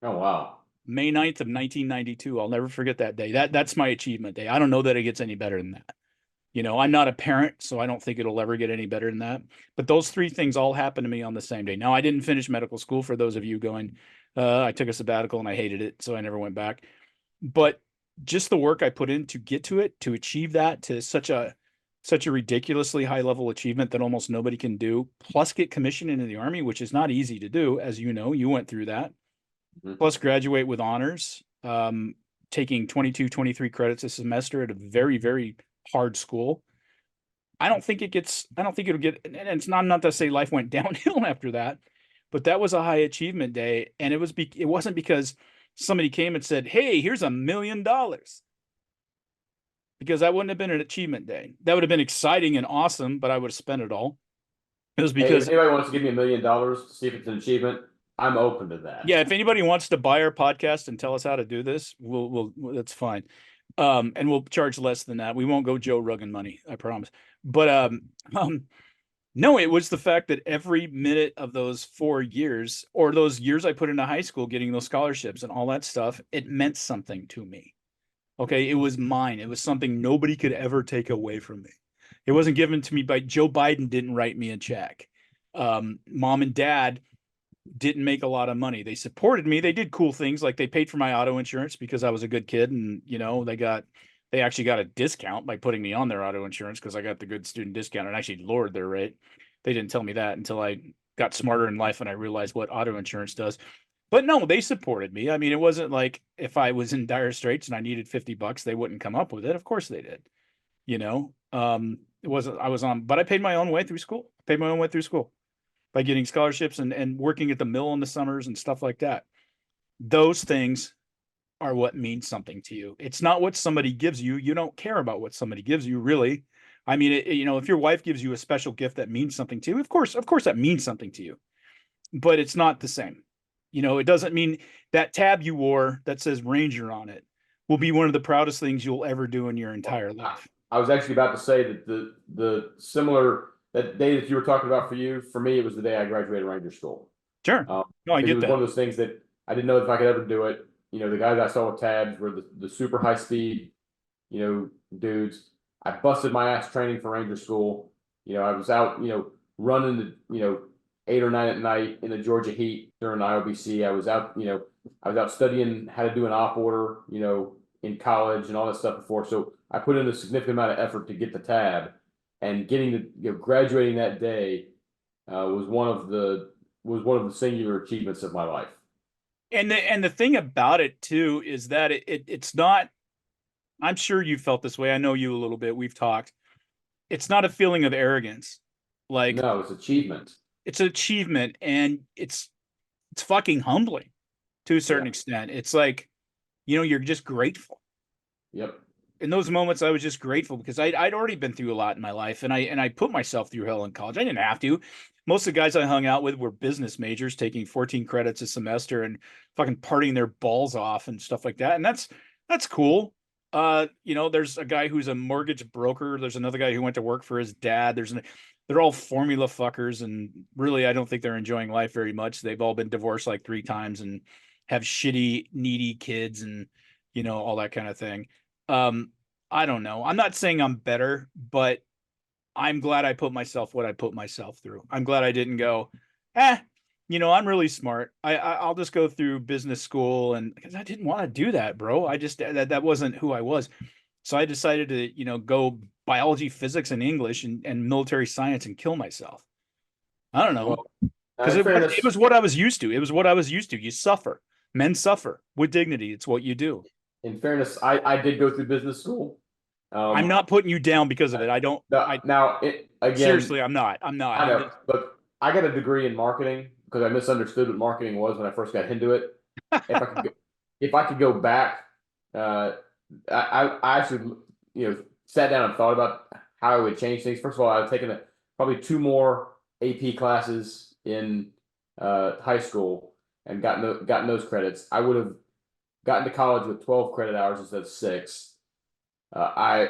Oh, wow. May 9th of 1992. I'll never forget that day. That's my achievement day. I don't know that it gets any better than that. I'm not a parent, so I don't think it'll ever get any better than that. But those 3 things all happened to me on the same day. Now, I didn't finish medical school, for those of you going. I took a sabbatical and I hated it, so I never went back. But just the work I put in to get to it, to achieve that, to such a ridiculously high level achievement that almost nobody can do, plus get commissioned into the Army, which is not easy to do. As you know, you went through that. Plus graduate with honors, taking 22, 23 credits a semester at a very, very hard school. I don't think it'll get, and it's not to say life went downhill after that, but that was a high achievement day. And it wasn't because somebody came and said, hey, here's $1 million. Because that wouldn't have been an achievement day. That would have been exciting and awesome, but I would have spent it all. It was because if anybody wants to give me $1 million to see if it's an achievement, I'm open to that. Yeah, if anybody wants to buy our podcast and tell us how to do this, we'll that's fine. And we'll charge less than that. We won't go Joe Rogan money, I promise. But no, it was the fact that every minute of those 4 years, or those years I put into high school, getting those scholarships and all that stuff, it meant something to me. Okay, it was mine. It was something nobody could ever take away from me. It wasn't given to me by Joe Biden. Didn't write me a check. Mom and dad didn't make a lot of money. They supported me. They did cool things, like they paid for my auto insurance because I was a good kid, and they actually got a discount by putting me on their auto insurance because I got the good student discount and actually lowered their rate. They didn't tell me that until I got smarter in life and I realized what auto insurance does. But no, they supported me. I mean, it wasn't like if I was in dire straits and I needed $50, they wouldn't come up with it. Of course they did. It wasn't, I was on, but I paid my own way through school. Paid my own way through school by getting scholarships and working at the mill in the summers and stuff like that. Those things are what means something to you. It's not what somebody gives you. You don't care about what somebody gives you, really. I mean, if your wife gives you a special gift that means something to you, of course that means something to you, but it's not the same. It doesn't mean that tab you wore that says Ranger on it will be one of the proudest things you'll ever do in your entire life. I was actually about to say that the similar, that day that you were talking about for me, it was the day I graduated Ranger School. Sure. No, I get that. It was one of those things that I didn't know if I could ever do it. The guys I saw with tabs were the super high speed, dudes. I busted my ass training for Ranger School. I was out, running the, 8 or 9 at night in the Georgia heat during IOBC. I was out studying how to do an op order, in college and all that stuff before. So I put in a significant amount of effort to get the tab, and getting the, graduating that day was one of the singular achievements of my life. And the thing about it too is that it's not, I'm sure you felt this way. I know you a little bit. We've talked. It's not a feeling of arrogance. Like, no, it's achievement. It's an achievement, and it's fucking humbling to a certain extent. It's like, you're just grateful. Yep. In those moments, I was just grateful because I'd already been through a lot in my life, and I put myself through hell in college. I didn't have to. Most of the guys I hung out with were business majors taking 14 credits a semester and fucking partying their balls off and stuff like that. And that's cool. There's a guy who's a mortgage broker. There's another guy who went to work for his dad. They're all formula fuckers, and really, I don't think they're enjoying life very much. They've all been divorced like 3 times and have shitty, needy kids and, all that kind of thing. I don't know. I'm not saying I'm better, but I'm glad I put myself what I put myself through. I'm glad I didn't go, I'm really smart. I'll just go through business school, and because I didn't want to do that, bro. I just, that wasn't who I was. So I decided to, go biology, physics, and English and military science and kill myself. I don't know. Because it was what I was used to. It was what I was used to. You suffer. Men suffer with dignity. It's what you do. In fairness, I did go through business school. I'm not putting you down because of it. I don't. Again, seriously, I'm not. I know, but I got a degree in marketing because I misunderstood what marketing was when I first got into it. If I could go back, I actually sat down and thought about how I would change things. First of all, I had taken probably 2 more AP classes in high school and gotten those credits. I would have gotten to college with 12 credit hours instead of 6. I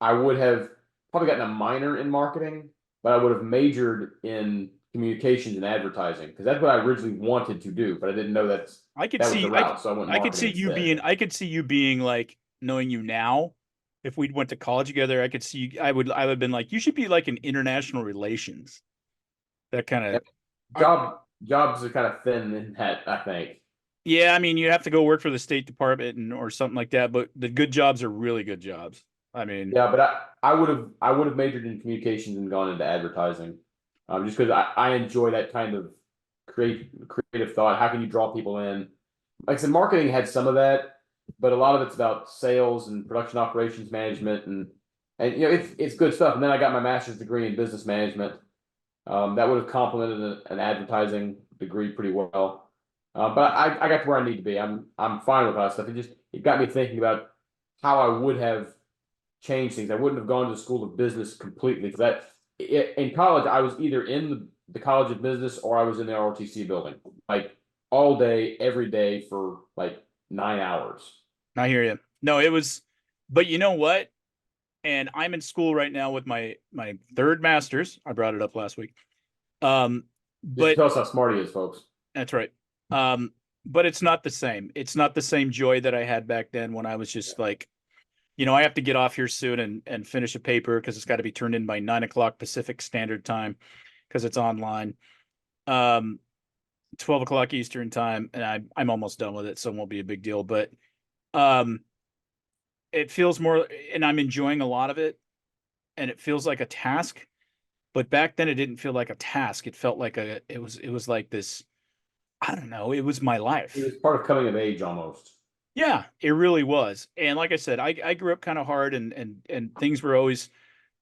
would have probably gotten a minor in marketing, but I would have majored in communications and advertising because that's what I originally wanted to do, but I didn't know that was the route. So I went. I could see you being like, knowing you now, if we went to college together, I could see I would have been like, you should be like in international relations. That kind of jobs are kind of thin in that, I think. Yeah, I mean, you have to go work for the State Department or something like that, but the good jobs are really good jobs. I mean, yeah, but I would have majored in communications and gone into advertising, just because I enjoy that kind of creative thought. How can you draw people in? Like I said, marketing had some of that, but a lot of it's about sales and production operations management, and it's good stuff. And then I got my master's degree in business management. That would have complemented an advertising degree pretty well. But I got to where I need to be. I'm fine with that stuff. It got me thinking about how I would have changed things. I wouldn't have gone to the School of Business completely because in college I was either in the College of Business or I was in the ROTC building, like all day, every day for like 9 hours. I hear you. No, it was, but you know what? And I'm in school right now with my 3rd master's. I brought it up last week. But tell us how smart he is, folks. That's right. But it's not the same. It's not the same joy that I had back then when I was just like, I have to get off here soon and finish a paper because it's got to be turned in by 9 o'clock Pacific Standard Time because it's online. 12 o'clock Eastern time, and I'm almost done with it, so it won't be a big deal. But um, it feels more, and I'm enjoying a lot of it, and it feels like a task. But back then, it didn't feel like a task. It felt like it was like this. I don't know. It was my life. It was part of coming of age almost. Yeah, it really was. And like I said, I grew up kind of hard, and things were always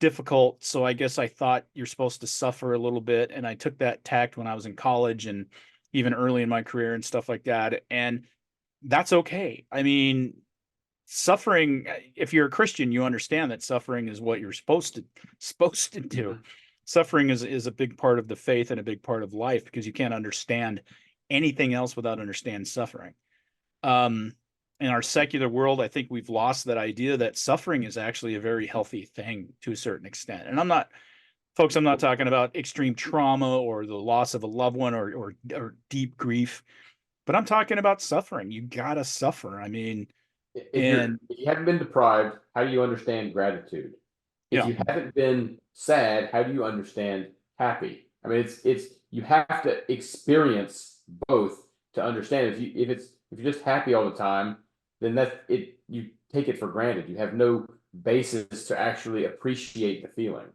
difficult. So I guess I thought you're supposed to suffer a little bit, and I took that tact when I was in college and even early in my career and stuff like that. And that's okay. I mean, suffering, if you're a Christian, you understand that suffering is what you're supposed to do. Mhm. Suffering is a big part of the faith and a big part of life, because you can't understand anything else without understanding suffering. In our secular world, I think we've lost that idea that suffering is actually a very healthy thing to a certain extent. And I'm not talking about extreme trauma or the loss of a loved one, or deep grief, but I'm talking about suffering. You gotta suffer. I mean, If you haven't been deprived, how do you understand gratitude? If yeah, you haven't been sad, how do you understand happy? I mean, it's you have to experience both to understand. If you're just happy all the time, then that's it. You take it for granted. You have no basis to actually appreciate the feeling.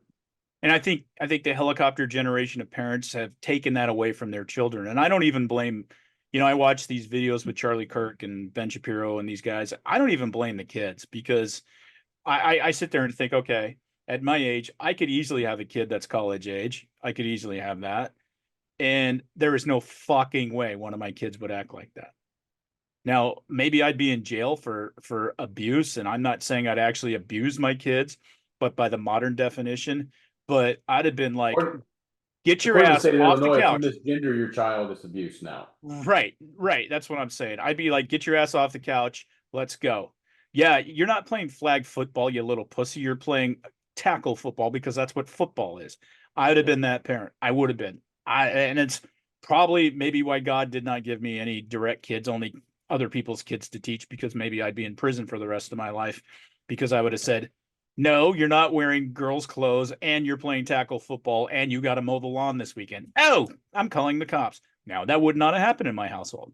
and I think the helicopter generation of parents have taken that away from their children. And I don't even blame, I watch these videos with Charlie Kirk and Ben Shapiro and these guys. I don't even blame the kids, because I sit there and think, okay, at my age, I could easily have a kid that's college age. I could easily have that. And there is no fucking way one of my kids would act like that. Now, maybe I'd be in jail for abuse, and I'm not saying I'd actually abuse my kids, but by the modern definition, but I'd have been like, get your According to the ass state of off the Illinois, if you couch. misgender your child, it's abuse now. Right, right. That's what I'm saying. I'd be like, get your ass off the couch. Let's go. Yeah, you're not playing flag football, you little pussy. You're playing tackle football, because that's what football is. I would have been that parent. I would have been. And it's probably maybe why God did not give me any direct kids, only other people's kids to teach, because maybe I'd be in prison for the rest of my life, because I would have said, no, you're not wearing girls' clothes, and you're playing tackle football, and you got to mow the lawn this weekend. Oh, I'm calling the cops. Now, that would not have happened in my household.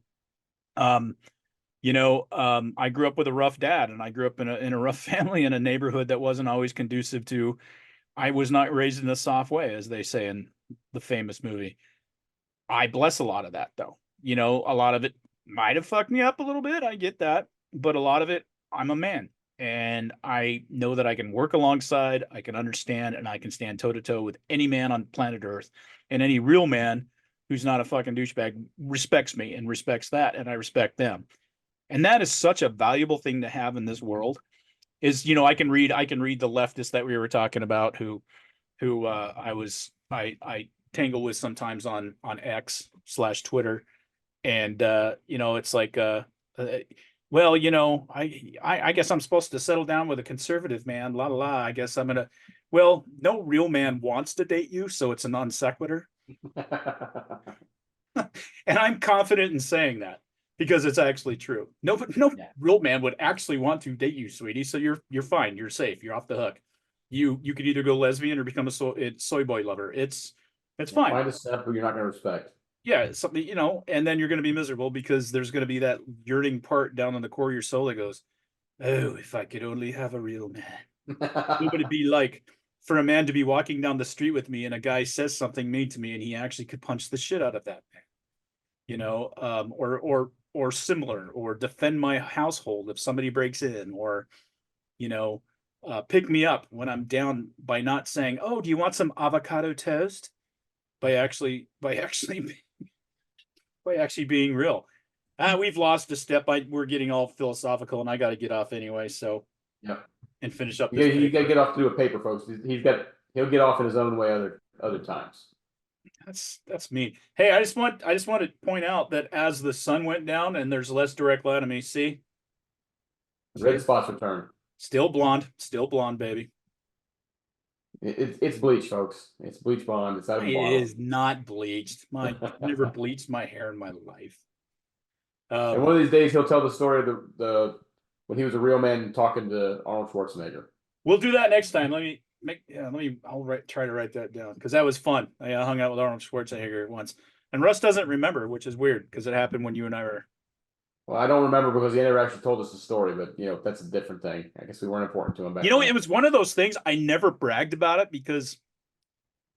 I grew up with a rough dad, and I grew up in a rough family in a neighborhood that wasn't always conducive to. I was not raised in a soft way, as they say in the famous movie. I bless a lot of that, though. A lot of it might have fucked me up a little bit. I get that, but a lot of it, I'm a man, and I know that I can work alongside, I can understand, and I can stand toe to toe with any man on planet Earth, and any real man who's not a fucking douchebag respects me and respects that, and I respect them. And that is such a valuable thing to have in this world. Is I can read the leftists that we were talking about, who I tangle with sometimes on X/Twitter, and it's like well, I guess I'm supposed to settle down with a conservative man, la la la. I guess I'm gonna. Well, no real man wants to date you, so it's a non sequitur. And I'm confident in saying that, because it's actually true. No real man would actually want to date you, sweetie. So you're fine. You're safe. You're off the hook. You could either go lesbian or become a soy boy lover. It's fine. Find a step who you're not going to respect. Yeah, something, and then you're going to be miserable, because there's going to be that yearning part down in the core of your soul that goes, oh, if I could only have a real man. What would it be like for a man to be walking down the street with me, and a guy says something mean to me, and he actually could punch the shit out of that man? Or similar, or defend my household if somebody breaks in, or pick me up when I'm down, by not saying, oh, do you want some avocado toast, by actually being real. We've lost a step. We're getting all philosophical, and I got to get off anyway. So yeah, and finish up. You got to get off to do a paper, folks. He'll get off in his own way other times. That's mean. Hey, I just want to point out that as the sun went down and there's less direct light on me, see, red spots return. Still blonde, baby. It's bleached, folks. It's bleach blonde. It's out of the bottle. It is not bleached. I've never bleached my hair in my life. And one of these days, he'll tell the story of the when he was a real man talking to Arnold Schwarzenegger. We'll do that next time. I'll try to write that down, because that was fun. I hung out with Arnold Schwarzenegger once. And Russ doesn't remember, which is weird because it happened when you and I were. Well, I don't remember because he never actually told us the story, but that's a different thing. I guess we weren't important to him back then. It was one of those things I never bragged about it because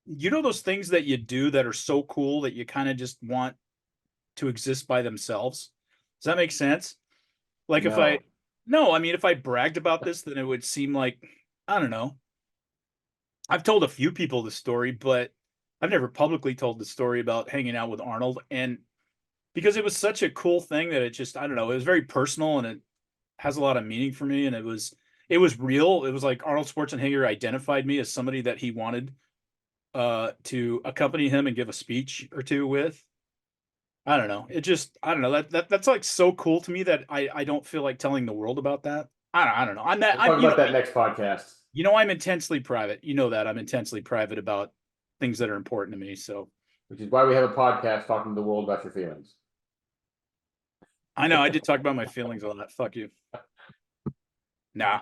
those things that you do that are so cool that you kind of just want to exist by themselves. Does that make sense? Like if I bragged about this, then it would seem like, I don't know. I've told a few people the story, but I've never publicly told the story about hanging out with Arnold. And because it was such a cool thing that it just, I don't know, it was very personal and it has a lot of meaning for me. And it was real. It was like Arnold Schwarzenegger identified me as somebody that he wanted to accompany him and give a speech or two with. I don't know. I don't know. That's like so cool to me that I don't feel like telling the world about that. I don't know. We'll talk about that next podcast. I'm intensely private. You know that I'm intensely private about things that are important to me. So, which is why we have a podcast talking to the world about your feelings. I know I did talk about my feelings a lot. Fuck you. Nah.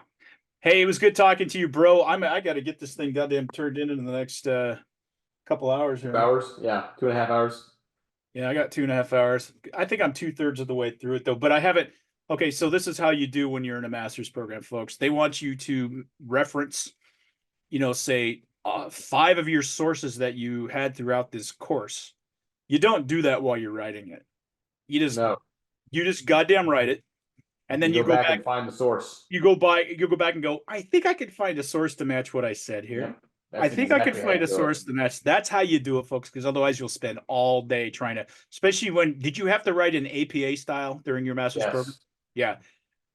Hey, it was good talking to you, bro. I got to get this thing goddamn turned in the next couple hours here. 2 hours? Yeah, 2.5 hours. Yeah, I got 2.5 hours. I think I'm 2/3 of the way through it though, but I haven't. Okay, so this is how you do when you're in a master's program, folks. They want you to reference, say 5 of your sources that you had throughout this course. You don't do that while you're writing it. You just goddamn write it, and then you go back and find the source. You go back and go, I think I could find a source to match what I said here. Yeah, I think I could find a source to match. That's how you do it, folks, because otherwise you'll spend all day trying to, especially did you have to write an APA style during your master's program? Yeah.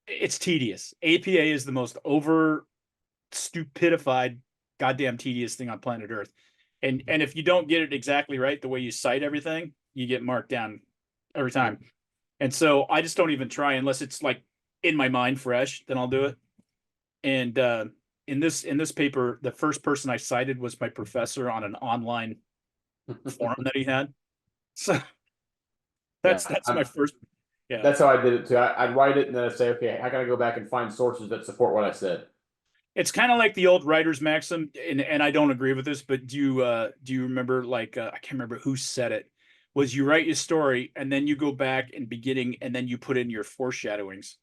It's tedious. APA is the most over stupidified, goddamn tedious thing on planet Earth. And if you don't get it exactly right, the way you cite everything, you get marked down every time. And so I just don't even try unless it's like in my mind fresh, then I'll do it. And in this paper, the first person I cited was my professor on an online forum that he had. So that's my first. Yeah, that's how I did it too. I'd write it and then I'd say, okay, how can I go back and find sources that support what I said? It's kind of like the old writer's maxim, and I don't agree with this, but do you remember, like, I can't remember who said it, was you write your story and then you go back in beginning and then you put in your foreshadowings.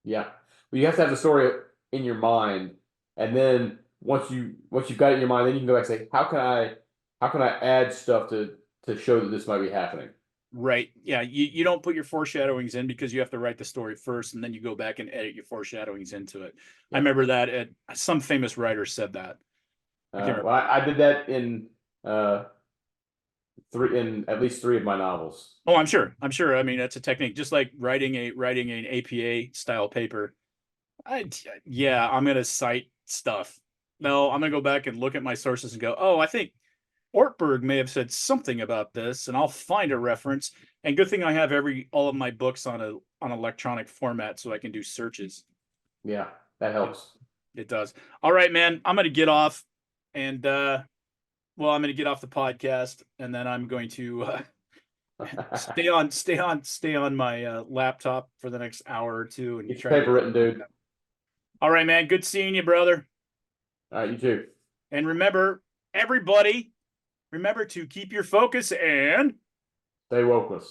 Yeah. Well, you have to have the story in your mind, and then once you've got it in your mind, then you can go back and say, how can I add stuff to show that this might be happening? Right. Yeah. You don't put your foreshadowings in because you have to write the story first, and then you go back and edit your foreshadowings into it. Yeah. I remember that some famous writer said that. I did that in at least 3 of my novels. Oh, I'm sure. I mean, that's a technique, just like writing an APA style paper. I'm going to cite stuff. No, I'm going to go back and look at my sources and go, oh, I think Ortberg may have said something about this, and I'll find a reference. And good thing I have all of my books on electronic format so I can do searches. Yeah, that helps. It does. All right, man. I'm going to get off, and I'm going to get off the podcast, and then I'm going to stay on my laptop for the next hour or two and get your paper written, dude. All right, man. Good seeing you, brother. All right, you too. And remember, everybody. Remember to keep your focus and stay wokeless.